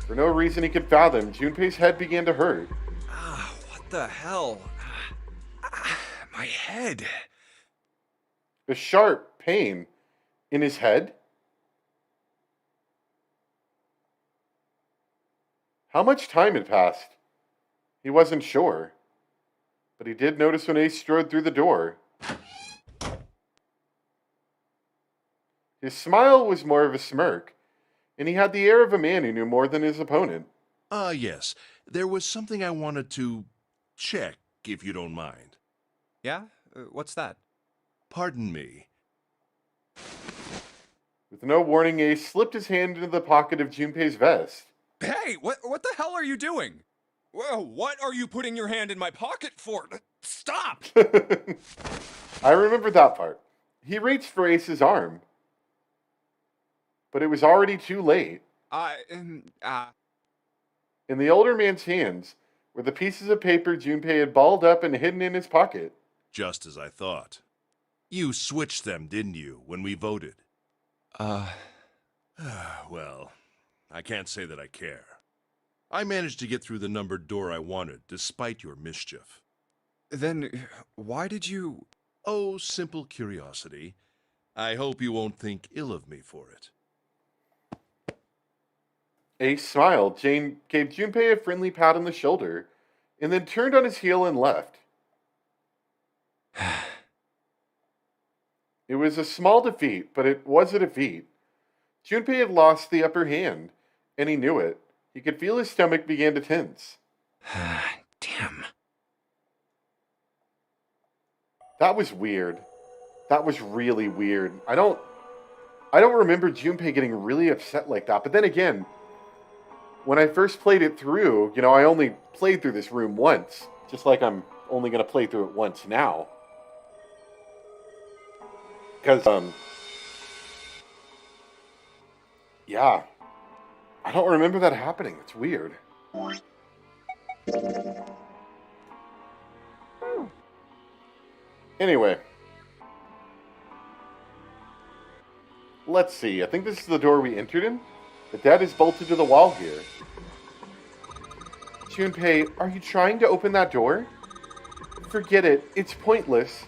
S1: For no reason he could fathom, Junpei's head began to hurt.
S4: Ah, what the hell? My head.
S1: A sharp pain in his head. How much time had passed? He wasn't sure. But he did notice when Ace strode through the door. His smile was more of a smirk, and he had the air of a man who knew more than his opponent.
S7: Yes. There was something I wanted to check, if you don't mind.
S4: Yeah? What's that?
S7: Pardon me.
S1: With no warning, Ace slipped his hand into the pocket of Junpei's vest.
S5: Hey, what the hell are you doing? Whoa, what are you putting your hand in my pocket for? Stop!
S1: I remember that part. He reached for Ace's arm. But it was already too late. In the older man's hands were the pieces of paper Junpei had balled up and hidden in his pocket.
S7: Just as I thought. You switched them, didn't you, when we voted? Well, I can't say that I care. I managed to get through the numbered door I wanted, despite your mischief.
S4: Then, why did you...
S7: Oh, simple curiosity. I hope you won't think ill of me for it.
S1: Ace smiled. Jane gave Junpei a friendly pat on the shoulder, and then turned on his heel and left. It was a small defeat, but it was a defeat. Junpei had lost the upper hand, and he knew it. He could feel his stomach begin to tense.
S4: Damn.
S1: That was weird. That was really weird. I don't remember Junpei getting really upset like that. But then again, when I first played it through, I only played through this room once. Just like I'm only going to play through it once now. Because, yeah. I don't remember that happening. It's weird. Anyway. Let's see. I think this is the door we entered in. The dad is bolted to the wall here. Junpei, are you trying to open that door? Forget it. It's pointless.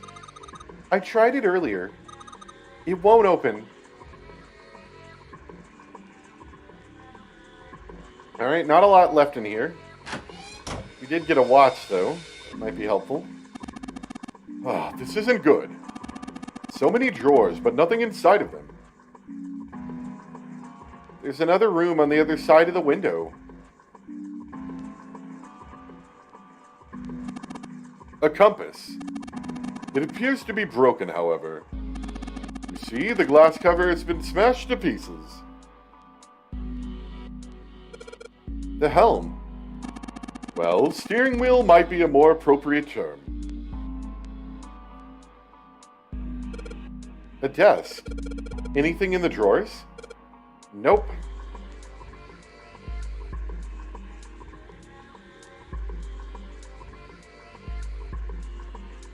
S1: I tried it earlier. It won't open. Alright, not a lot left in here. We did get a watch, though. That might be helpful. Ah, this isn't good. So many drawers, but nothing inside of them. There's another room on the other side of the window. A compass. It appears to be broken, however. You see, the glass cover has been smashed to pieces. The helm. Well, steering wheel might be a more appropriate term. A desk. Anything in the drawers? Nope.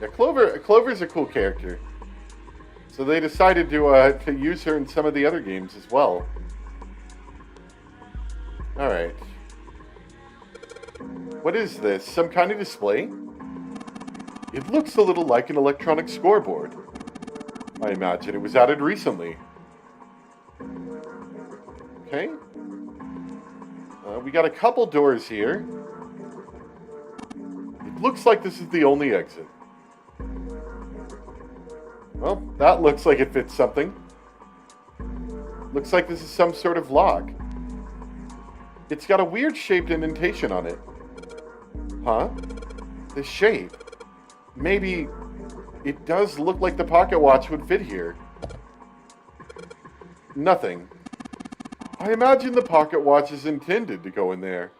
S1: Yeah, Clover's a cool character. So they decided to use her in some of the other games as well. Alright. What is this? Some kind of display? It looks a little like an electronic scoreboard. I imagine it was added recently. Okay. We got a couple doors here. It looks like this is the only exit. Well, that looks like it fits something. Looks like this is some sort of lock. It's got a weird shaped indentation on it. Huh? The shape. Maybe it does look like the pocket watch would fit here. Nothing. I imagine the pocket watch is intended to go in there.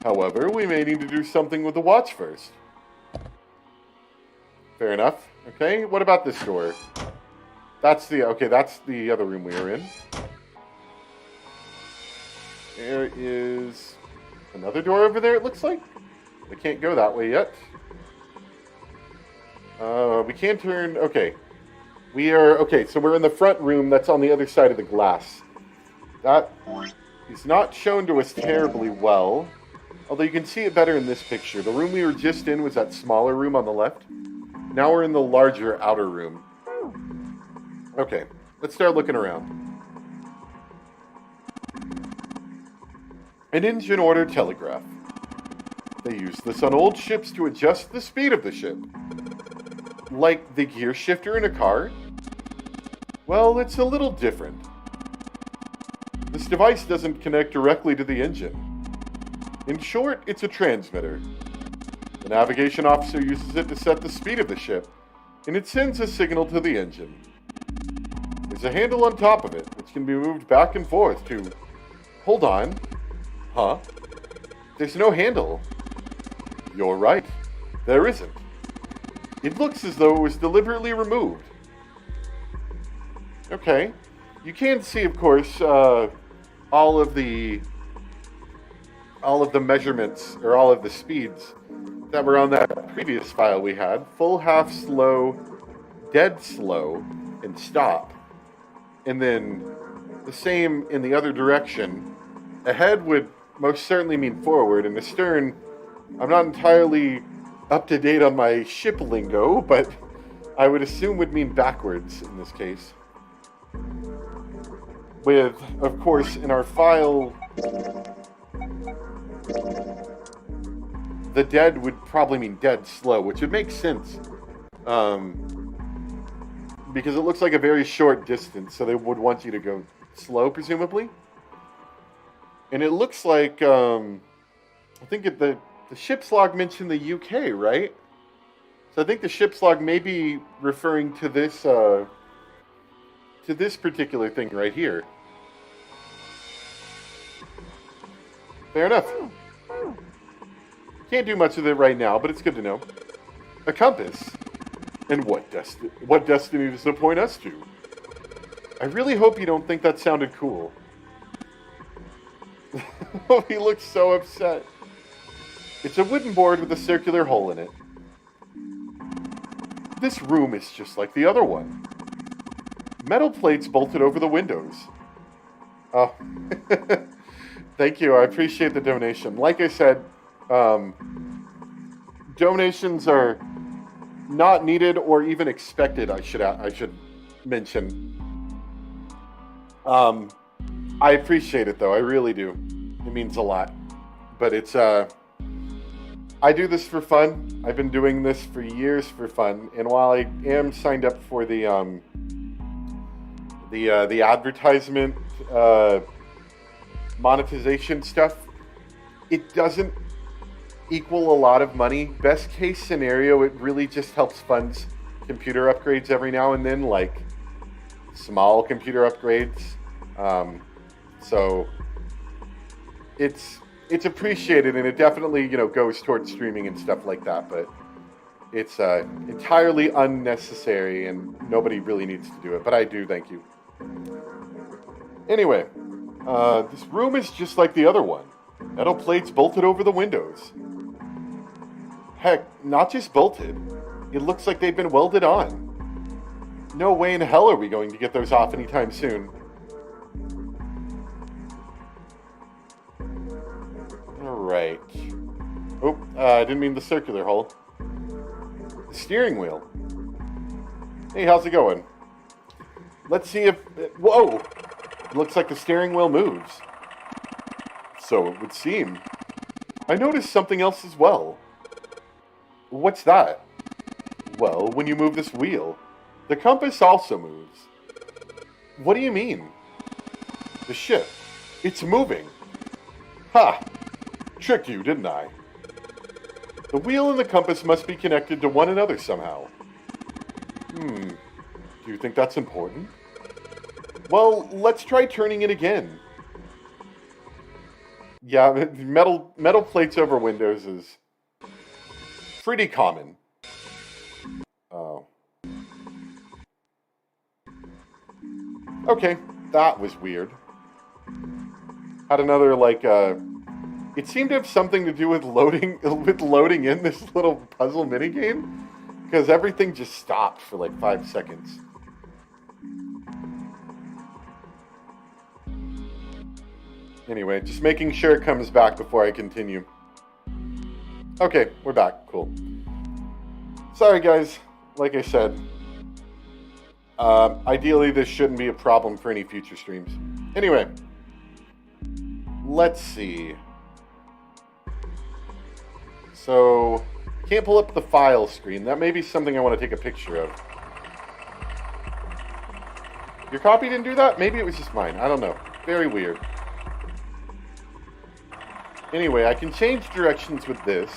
S1: However, we may need to do something with the watch first. Fair enough. Okay, what about this door? That's the other room we were in. There is another door over there, it looks like. We can't go that way yet. We can turn... Okay. So we're in the front room that's on the other side of the glass. That is not shown to us terribly well. Although you can see it better in this picture. The room we were just in was that smaller room on the left. Now we're in the larger outer room. Okay, let's start looking around. An engine order telegraph. They use this on old ships to adjust the speed of the ship. Like the gear shifter in a car? Well, it's a little different. This device doesn't connect directly to the engine. In short, it's a transmitter. The navigation officer uses it to set the speed of the ship, and it sends a signal to the engine. There's a handle on top of it, which can be moved back and forth to... Hold on. Huh? There's no handle. You're right. There isn't. It looks as though it was deliberately removed. Okay. You can see, of course, all of the measurements, or all of the speeds that were on that previous file we had. Full, half, slow, dead slow, and stop. And then the same in the other direction. Ahead would most certainly mean forward, and astern, I'm not entirely up to date on my ship lingo, but I would assume would mean backwards in this case. With, of course, in our file, the dead would probably mean dead slow, which would make sense. Because it looks like a very short distance, so they would want you to go slow, presumably. And it looks like, I think the ship's log mentioned the UK, right? So I think the ship's log may be referring to this particular thing right here. Fair enough. Can't do much with it right now, but it's good to know. A compass. And what destiny does it point us to? I really hope you don't think that sounded cool. Oh, he looks so upset. It's a wooden board with a circular hole in it. This room is just like the other one. Metal plates bolted over the windows. Oh, thank you. I appreciate the donation. Like I said, donations are not needed or even expected, I should mention. I appreciate it, though. I really do. It means a lot. But it's, I do this for fun. I've been doing this for years for fun. And while I am signed up for the advertisement, monetization stuff, it doesn't equal a lot of money. Best case scenario, it really just helps fund computer upgrades every now and then, like small computer upgrades. So it's appreciated, and it definitely, goes towards streaming and stuff like that, but it's entirely unnecessary and nobody really needs to do it, but I do, thank you. Anyway, this room is just like the other one. Metal plates bolted over the windows. Heck, not just bolted. It looks like they've been welded on. No way in hell are we going to get those off anytime soon. Alright. Oh, I didn't mean the circular hole. The steering wheel. Hey, how's it going? Let's see if... Whoa! It looks like the steering wheel moves. So it would seem. I noticed something else as well. What's that? Well, when you move this wheel, the compass also moves. What do you mean? The ship. It's moving. Ha! Tricked you, didn't I? The wheel and the compass must be connected to one another somehow. Do you think that's important? Well, let's try turning it again. Yeah, metal plates over windows is pretty common. Oh. Okay, that was weird. Had another, like, it seemed to have something to do with loading in this little puzzle minigame, because everything just stopped for like 5 seconds. Anyway, just making sure it comes back before I continue. Okay, we're back. Cool. Sorry, guys. Like I said, ideally this shouldn't be a problem for any future streams. Anyway, let's see. So, can't pull up the file screen. That may be something I want to take a picture of. Your copy didn't do that? Maybe it was just mine. I don't know. Very weird. Anyway, I can change directions with this.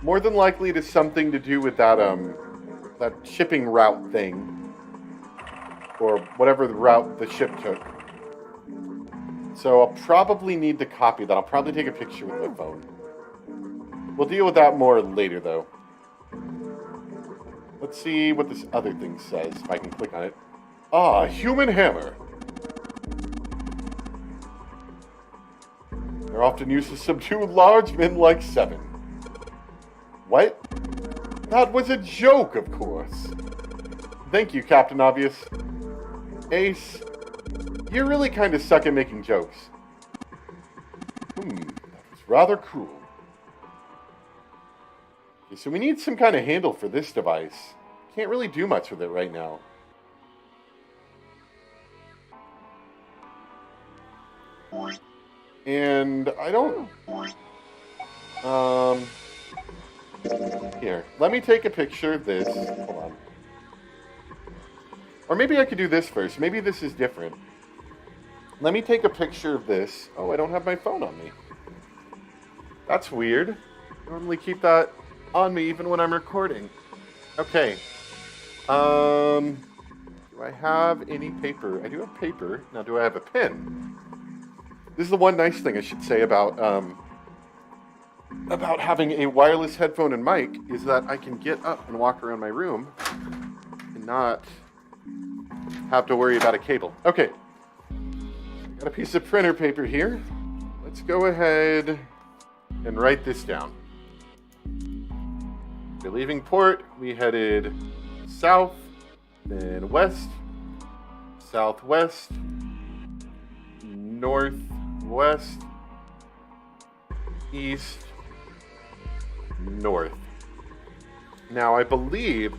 S1: More than likely it is something to do with that, that shipping route thing. Or whatever the route the ship took. So I'll probably need to copy that. I'll probably take a picture with my phone. We'll deal with that more later, though. Let's see what this other thing says, if I can click on it. Ah, human hammer. They're often used to subdue large men like Seven. What? That was a joke, of course. Thank you, Captain Obvious. Ace, you really kind of suck at making jokes. That was rather cruel. Okay, so we need some kind of handle for this device. Can't really do much with it right now. And I don't... Here, let me take a picture of this. Hold on. Or maybe I could do this first. Maybe this is different. Let me take a picture of this. Oh, I don't have my phone on me. That's weird. I normally keep that on me even when I'm recording. Okay. Do I have any paper? I do have paper. Now, do I have a pen? This is the one nice thing I should say about having a wireless headphone and mic is that I can get up and walk around my room and not have to worry about a cable. Okay. Got a piece of printer paper here. Let's go ahead and write this down. We're leaving port. We headed south, then west, southwest, northwest, east, north. Now, I believe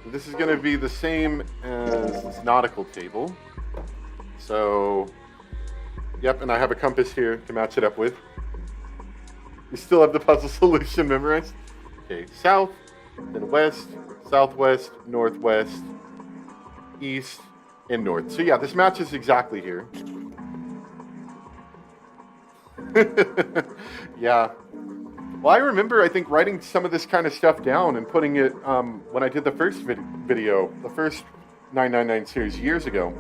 S1: this is going to be the same as this nautical table. So, yep, and I have a compass here to match it up with. You still have the puzzle solution memorized? Okay, south, then west, southwest, northwest, east, and north. So yeah, this matches exactly here. Yeah. Well, I remember, I think, writing some of this kind of stuff down and putting it, when I did the first video, the first 999 series years ago,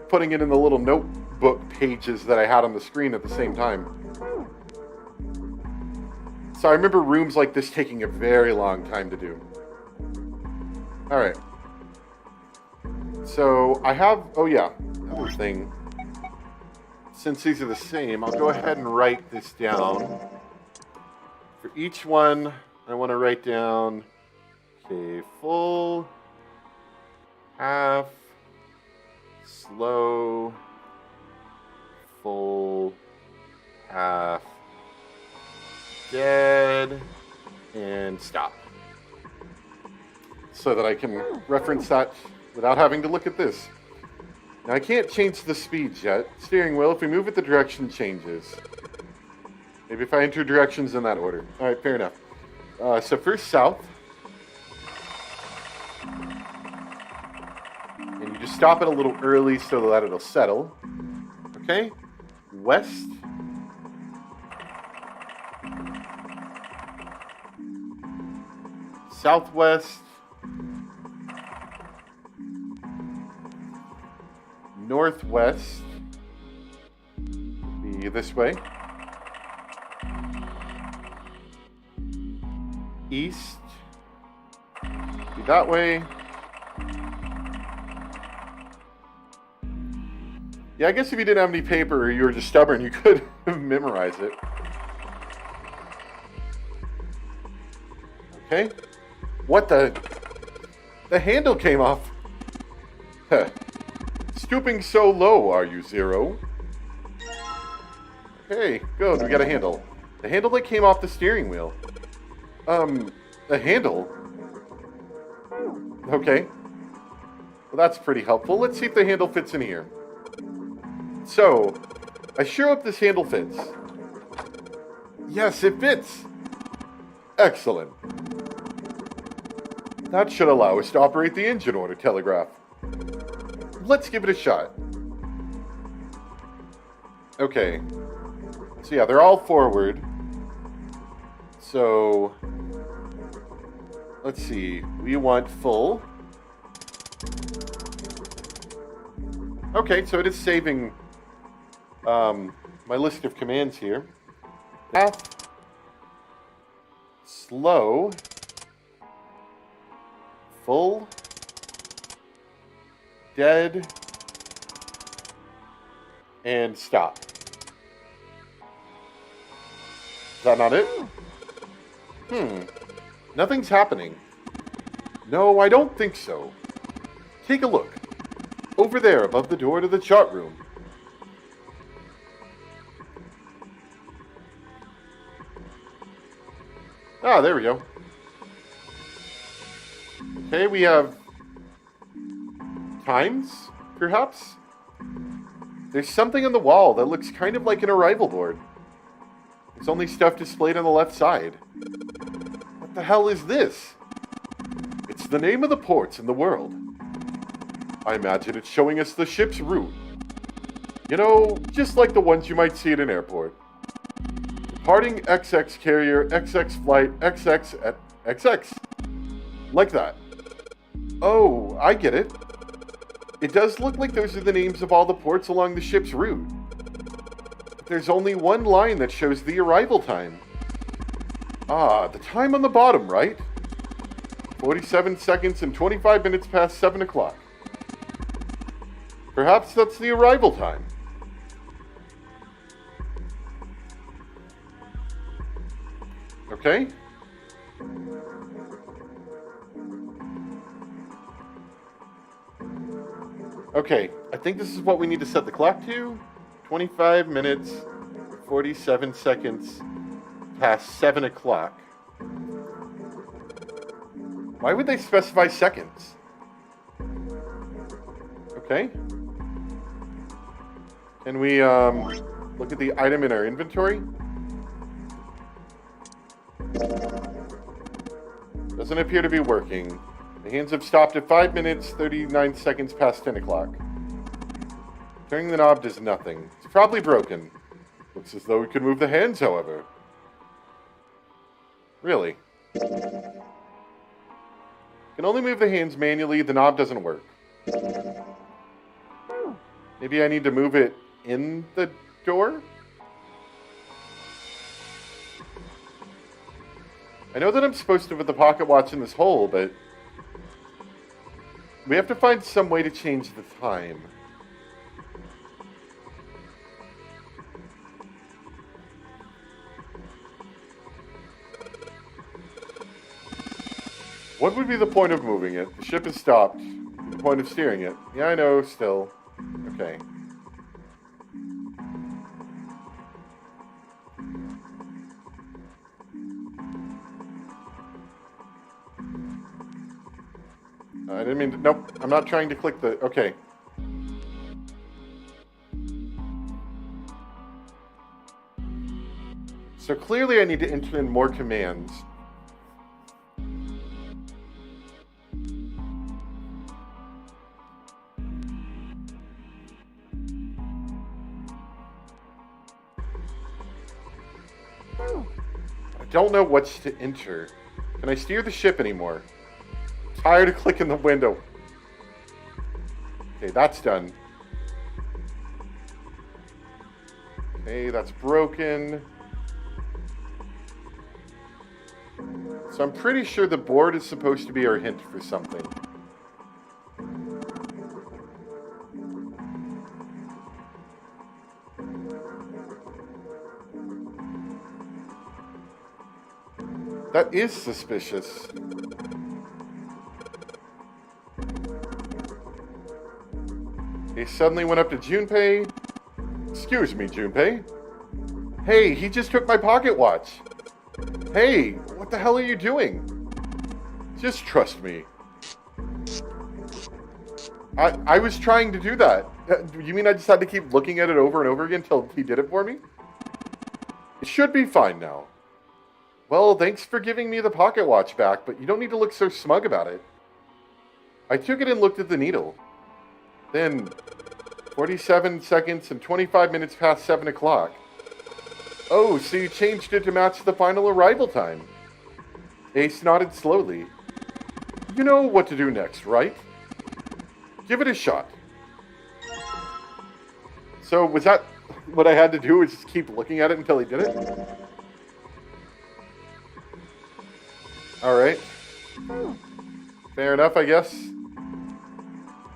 S1: putting it in the little notebook pages that I had on the screen at the same time. So I remember rooms like this taking a very long time to do. Alright. So I have, oh yeah, another thing. Since these are the same, I'll go ahead and write this down. For each one, I want to write down, okay, full, half, slow, full, half, dead, and stop. So that I can reference that without having to look at this. Now I can't change the speeds yet. Steering wheel, if we move it, the direction changes. Maybe if I enter directions in that order. Alright, fair enough. So first south. And you just stop it a little early so that it'll settle. Okay? West. Southwest. Northwest. Be this way. East. Be that way. Yeah, I guess if you didn't have any paper or you were just stubborn, you could memorize it. Okay. What the? The handle came off. Huh. Stooping so low, are you, Zero? Okay, good. We got a handle. The handle that came off the steering wheel. The handle? Okay. Well, that's pretty helpful. Let's see if the handle fits in here. So, I sure hope this handle fits. Yes, it fits. Excellent. That should allow us to operate the engine order telegraph. Let's give it a shot. Okay. So yeah, they're all forward. So, let's see. We want full. Okay, so it is saving my list of commands here. Path. Slow. Full. Dead. And stop. Is that not it? Nothing's happening. No, I don't think so. Take a look. Over there, above the door to the chart room. Ah, there we go. Okay, we have times, perhaps? There's something on the wall that looks kind of like an arrival board. It's only stuff displayed on the left side. What the hell is this? It's the name of the ports in the world. I imagine it's showing us the ship's route. You know, just like the ones you might see at an airport. Departing XX carrier, XX flight, XX at XX. Like that. Oh, I get it. It does look like those are the names of all the ports along the ship's route. But there's only one line that shows the arrival time. Ah, the time on the bottom, right? 47 seconds and 25 minutes past 7 o'clock. Perhaps that's the arrival time. Okay. Okay, I think this is what we need to set the clock to. 25 minutes, 47 seconds past 7 o'clock. Why would they specify seconds? Okay. Can we look at the item in our inventory? Doesn't appear to be working. The hands have stopped at 5 minutes, 39 seconds past 10 o'clock. Turning the knob does nothing. It's probably broken. Looks as though we could move the hands, however. Really? Can only move the hands manually, the knob doesn't work. Maybe I need to move it in the door? I know that I'm supposed to put the pocket watch in this hole, but we have to find some way to change the time. What would be the point of moving it? The ship has stopped. The point of steering it. Yeah, I know, still. Okay. I didn't mean to... Nope, I'm not trying to click the... Okay. So clearly I need to enter in more commands. I don't know what's to enter. Can I steer the ship anymore? I'm tired of clicking the window. Okay, that's done. Okay, that's broken. So I'm pretty sure the board is supposed to be our hint for something. That is suspicious. He suddenly went up to Junpei. Excuse me, Junpei. Hey, he just took my pocket watch. Hey, what the hell are you doing? Just trust me. I was trying to do that. You mean I just had to keep looking at it over and over again until he did it for me? It should be fine now. Well, thanks for giving me the pocket watch back, but you don't need to look so smug about it. I took it and looked at the needle. Then, 47 seconds and 25 minutes past 7 o'clock. Oh, so you changed it to match the final arrival time. Ace nodded slowly. You know what to do next, right? Give it a shot. So, was that what I had to do, was just keep looking at it until he did it? Alright. Fair enough, I guess.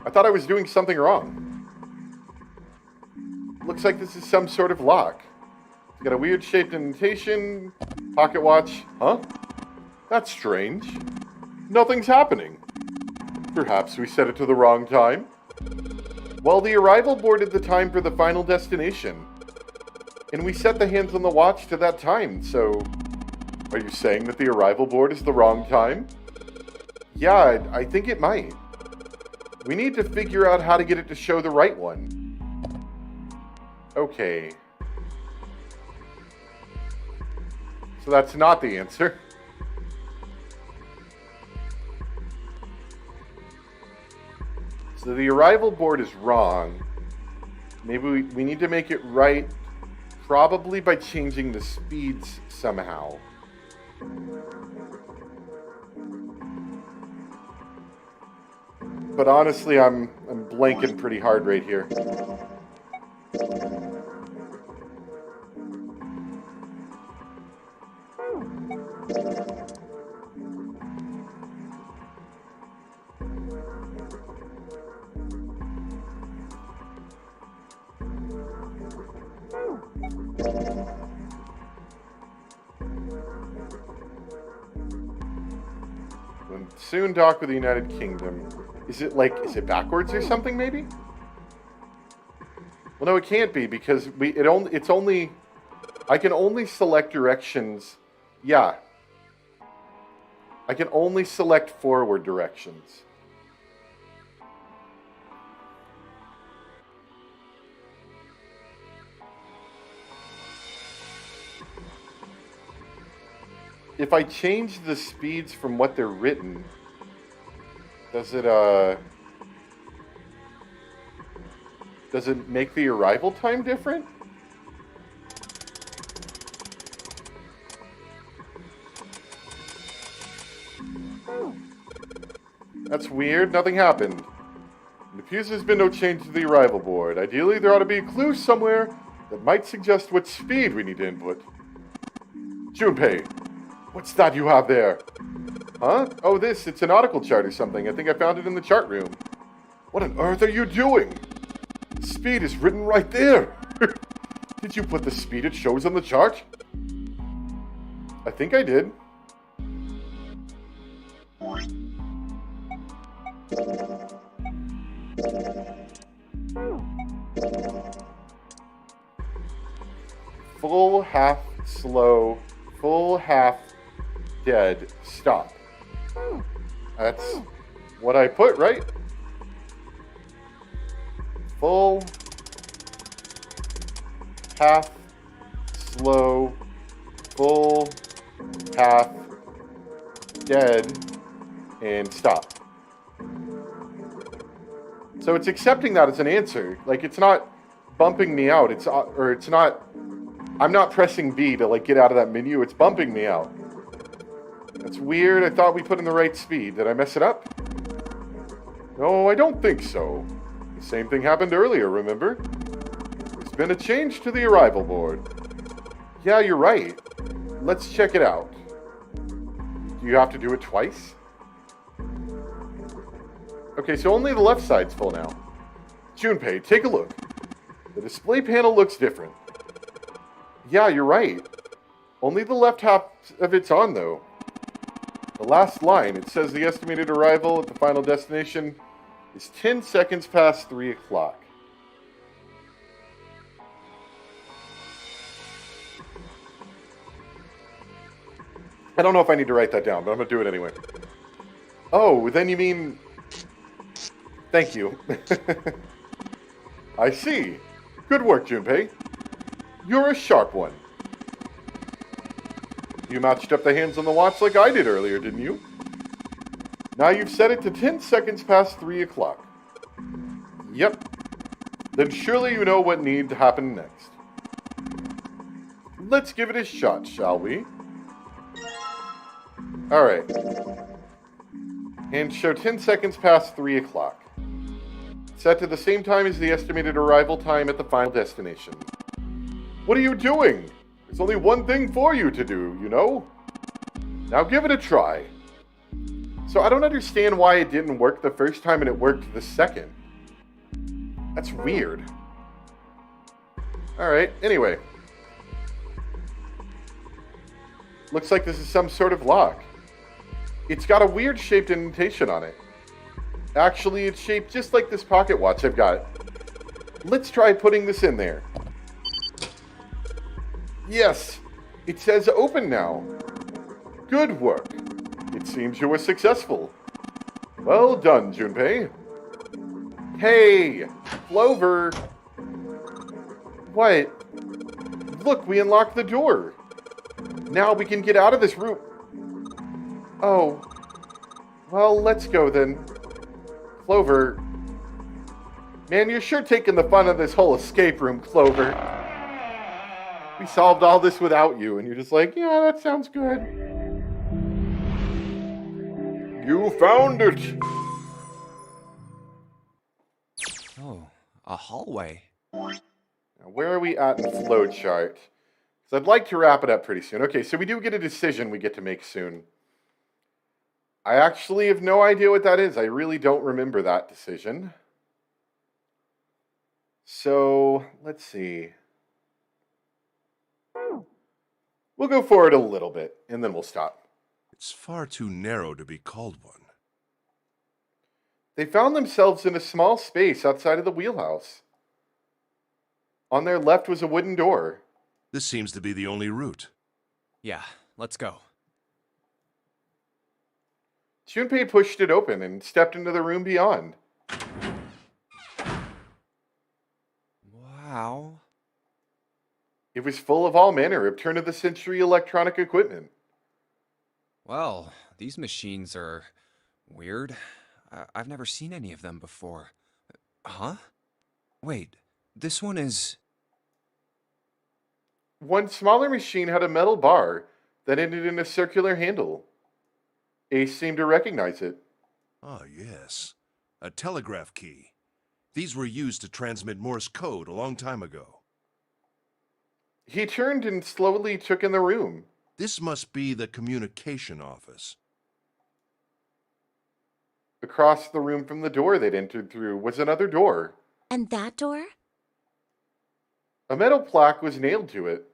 S1: I thought I was doing something wrong. Looks like this is some sort of lock. It's got a weird shaped indentation. Pocket watch. Huh? That's strange. Nothing's happening. Perhaps we set it to the wrong time? Well, the arrival boarded the time for the final destination. And we set the hands on the watch to that time, so... Are you saying that the arrival board is the wrong time? Yeah, I think it might. We need to figure out how to get it to show the right one. Okay. So that's not the answer. So the arrival board is wrong. Maybe we need to make it right, probably by changing the speeds somehow. But honestly, I'm blanking pretty hard right here. When soon dock with the United Kingdom. Is it backwards or something, maybe? Well, no, it can't be, because I can only select directions. Yeah. I can only select forward directions. If I change the speeds from what they're written, does it make the arrival time different? That's weird. Nothing happened. It appears there's been no change to the arrival board. Ideally, there ought to be a clue somewhere that might suggest what speed we need to input. Junpei, what's that you have there? Huh? Oh, it's a nautical chart or something. I think I found it in the chart room. What on earth are you doing? The speed is written right there. Did you put the speed it shows on the chart? I think I did. Full, half, slow, full, half, dead, stop. That's what I put, right? Full, half, slow, full, path, dead, and stop. So it's accepting that as an answer. Like, it's not bumping me out. It's not, I'm not pressing B to, like, get out of that menu. It's bumping me out. That's weird. I thought we put in the right speed. Did I mess it up? No, I don't think so. The same thing happened earlier, remember? There's been a change to the arrival board. Yeah, you're right. Let's check it out. Do you have to do it twice? Okay, so only the left side's full now. Junpei, take a look. The display panel looks different. Yeah, you're right. Only the left half of it's on, though. The last line, it says the estimated arrival at the final destination is 10 seconds past 3 o'clock. I don't know if I need to write that down, but I'm going to do it anyway. Oh, then you mean... Thank you. I see. Good work, Junpei. You're a sharp one. You matched up the hands on the watch like I did earlier, didn't you? Now you've set it to 10 seconds past 3 o'clock. Yep. Then surely you know what needs to happen next. Let's give it a shot, shall we? Alright. And show 10 seconds past 3 o'clock. Set to the same time as the estimated arrival time at the final destination. What are you doing? There's only one thing for you to do, you know? Now give it a try. So I don't understand why it didn't work the first time and it worked the second. That's weird. Alright, anyway. Looks like this is some sort of lock. It's got a weird shaped indentation on it. Actually, it's shaped just like this pocket watch I've got. Let's try putting this in there. Yes, it says open now. Good work. It seems you were successful. Well done, Junpei. Hey, Clover. What? Look, we unlocked the door. Now we can get out of this room. Oh. Well, let's go then. Clover. Man, you're sure taking the fun of this whole escape room, Clover. We solved all this without you, and you're just like, yeah, that sounds good. You found it!
S4: Oh, a hallway.
S1: Now, where are we at in the flowchart? Because I'd like to wrap it up pretty soon. Okay, so we do get a decision we get to make soon. I actually have no idea what that is. I really don't remember that decision. So, let's see. We'll go forward a little bit, and then we'll stop.
S7: It's far too narrow to be called one.
S1: They found themselves in a small space outside of the wheelhouse. On their left was a wooden door.
S7: This seems to be the only route.
S4: Yeah, let's go.
S1: Junpei pushed it open and stepped into the room beyond.
S4: Wow.
S1: It was full of all manner of turn-of-the-century electronic equipment.
S4: Well, these machines are weird. I've never seen any of them before. Huh? Wait, this one is...
S1: One smaller machine had a metal bar that ended in a circular handle. Ace seemed to recognize it.
S7: Ah, yes. A telegraph key. These were used to transmit Morse code a long time ago.
S1: He turned and slowly took in the room.
S7: This must be the communication office.
S1: Across the room from the door they'd entered through was another door.
S3: And that door?
S1: A metal plaque was nailed to it.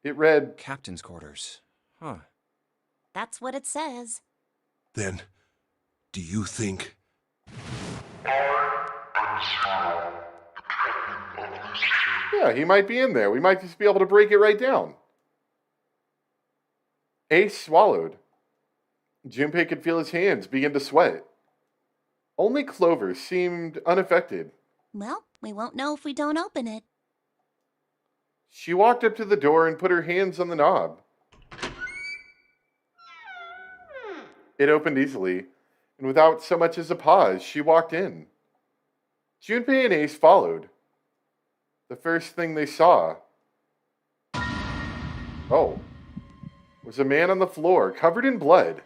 S1: It read,
S4: Captain's quarters. Huh.
S3: That's what it says.
S7: Then, do you think...
S1: yeah, he might be in there. We might just be able to break it right down. Ace swallowed. Junpei could feel his hands begin to sweat. Only Clover seemed unaffected.
S3: Well, we won't know if we don't open it.
S1: She walked up to the door and put her hands on the knob. It opened easily, and without so much as a pause, she walked in. Junpei and Ace followed. The first thing they saw, was a man on the floor, covered in blood.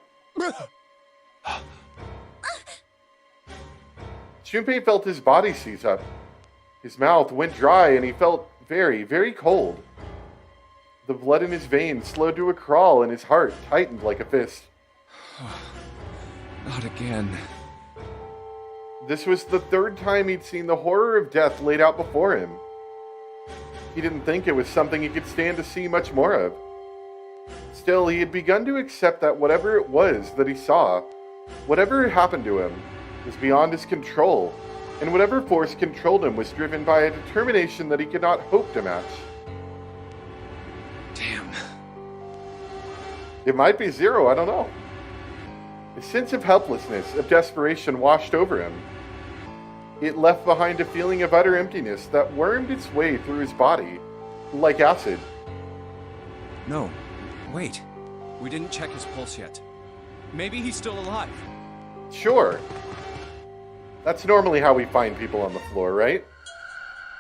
S1: Junpei felt his body seize up. His mouth went dry, and he felt very, very cold. The blood in his veins slowed to a crawl, and his heart tightened like a fist.
S4: Not again.
S1: This was the third time he'd seen the horror of death laid out before him. He didn't think it was something he could stand to see much more of. Still, he had begun to accept that whatever it was that he saw, whatever had happened to him, was beyond his control, and whatever force controlled him was driven by a determination that he could not hope to match.
S4: Damn.
S1: It might be Zero, I don't know. A sense of helplessness, of desperation washed over him. It left behind a feeling of utter emptiness that wormed its way through his body, like acid.
S4: No, wait. We didn't check his pulse yet. Maybe he's still alive.
S1: Sure. That's normally how we find people on the floor, right?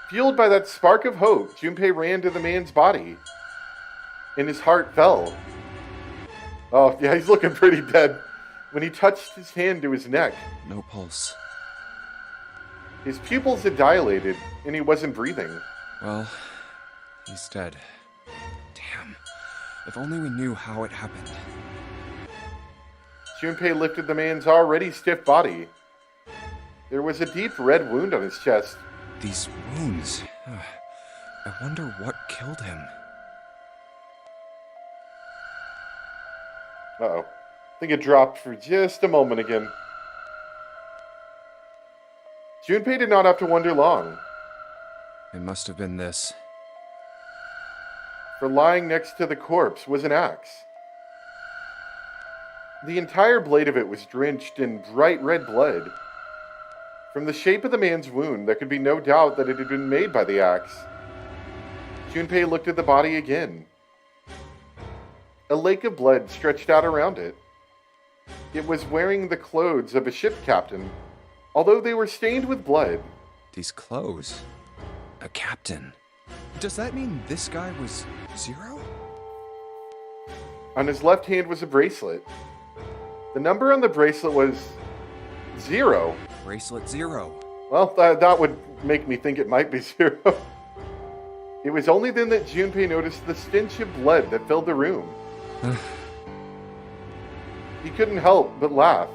S1: Fueled by that spark of hope, Junpei ran to the man's body, and his heart fell. Oh, yeah, he's looking pretty dead. When he touched his hand to his neck,
S4: No pulse.
S1: his pupils had dilated, and he wasn't breathing.
S4: Well, he's dead. Damn. If only we knew how it happened.
S1: Junpei lifted the man's already stiff body. There was a deep red wound on his chest.
S4: These wounds. I wonder what killed him.
S1: Uh-oh. I think it dropped for just a moment again. Junpei did not have to wonder long,
S4: It must have been this.
S1: for lying next to the corpse was an axe. The entire blade of it was drenched in bright red blood. From the shape of the man's wound, there could be no doubt that it had been made by the axe. Junpei looked at the body again. A lake of blood stretched out around it. It was wearing the clothes of a ship captain, although they were stained with blood.
S4: These clothes. A captain. Does that mean this guy was Zero?
S1: On his left hand was a bracelet. The number on the bracelet was 0.
S4: Bracelet 0.
S1: Well, that would make me think it might be 0. It was only then that Junpei noticed the stench of blood that filled the room. He couldn't help but laugh.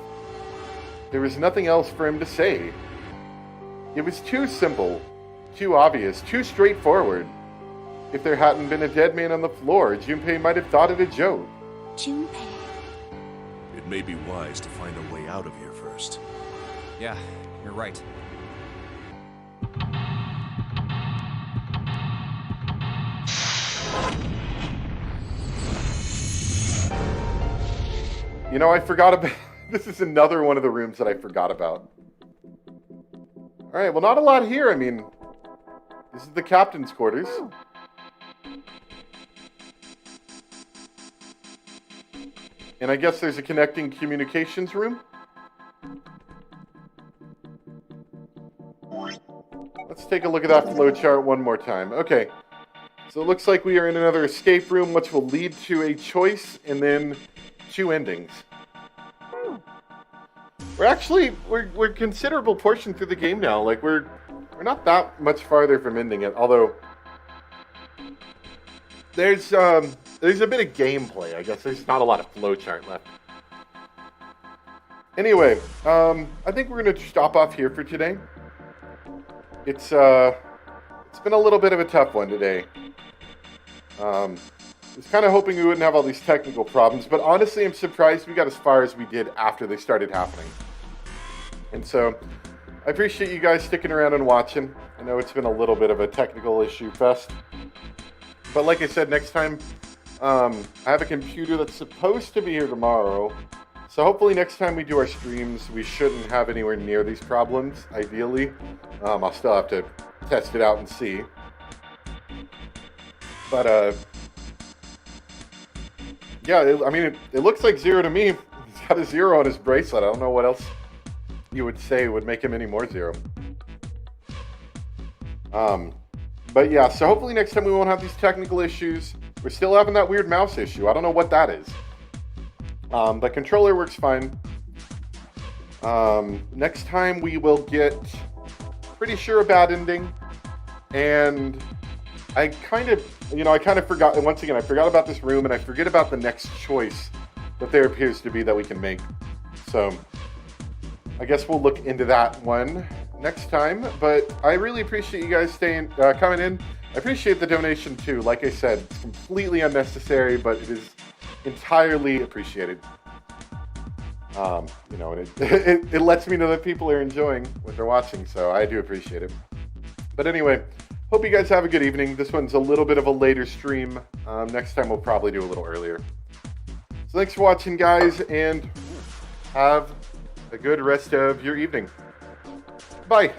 S1: There was nothing else for him to say. It was too simple, too obvious, too straightforward. If there hadn't been a dead man on the floor, Junpei might have thought it a joke.
S3: Junpei.
S7: It may be wise to find a way out of here first.
S4: Yeah, you're right.
S1: You know, I forgot about... This is another one of the rooms that I forgot about. Alright, well, not a lot here. I mean, this is the captain's quarters. And I guess there's a connecting communications room. Let's take a look at that flowchart one more time. Okay, so it looks like we are in another escape room, which will lead to a choice and then 2 endings. We're considerable portion through the game now. Like we're not that much farther from ending it, although there's a bit of gameplay. I guess there's not a lot of flowchart left. Anyway, I think we're gonna stop off here for today. It's been a little bit of a tough one today. I was kind of hoping we wouldn't have all these technical problems, but honestly, I'm surprised we got as far as we did after they started happening. And so, I appreciate you guys sticking around and watching. I know it's been a little bit of a technical issue fest. But like I said, next time, I have a computer that's supposed to be here tomorrow. So hopefully next time we do our streams, we shouldn't have anywhere near these problems, ideally. I'll still have to test it out and see. But, yeah, I mean, it looks like 0 to me. He's got a 0 on his bracelet. I don't know what else you would say would make him any more 0. But yeah, so hopefully next time we won't have these technical issues. We're still having that weird mouse issue. I don't know what that is. The controller works fine. Next time we will get, pretty sure, a bad ending. And I kind of forgot, and once again, I forgot about this room, and I forget about the next choice that there appears to be that we can make. So, I guess we'll look into that one next time, but I really appreciate you guys coming in. I appreciate the donation too. Like I said, it's completely unnecessary, but it is entirely appreciated. You know, and it lets me know that people are enjoying what they're watching, so I do appreciate it. But anyway, hope you guys have a good evening. This one's a little bit of a later stream. Next time we'll probably do a little earlier. So thanks for watching, guys, and have a good rest of your evening. Bye.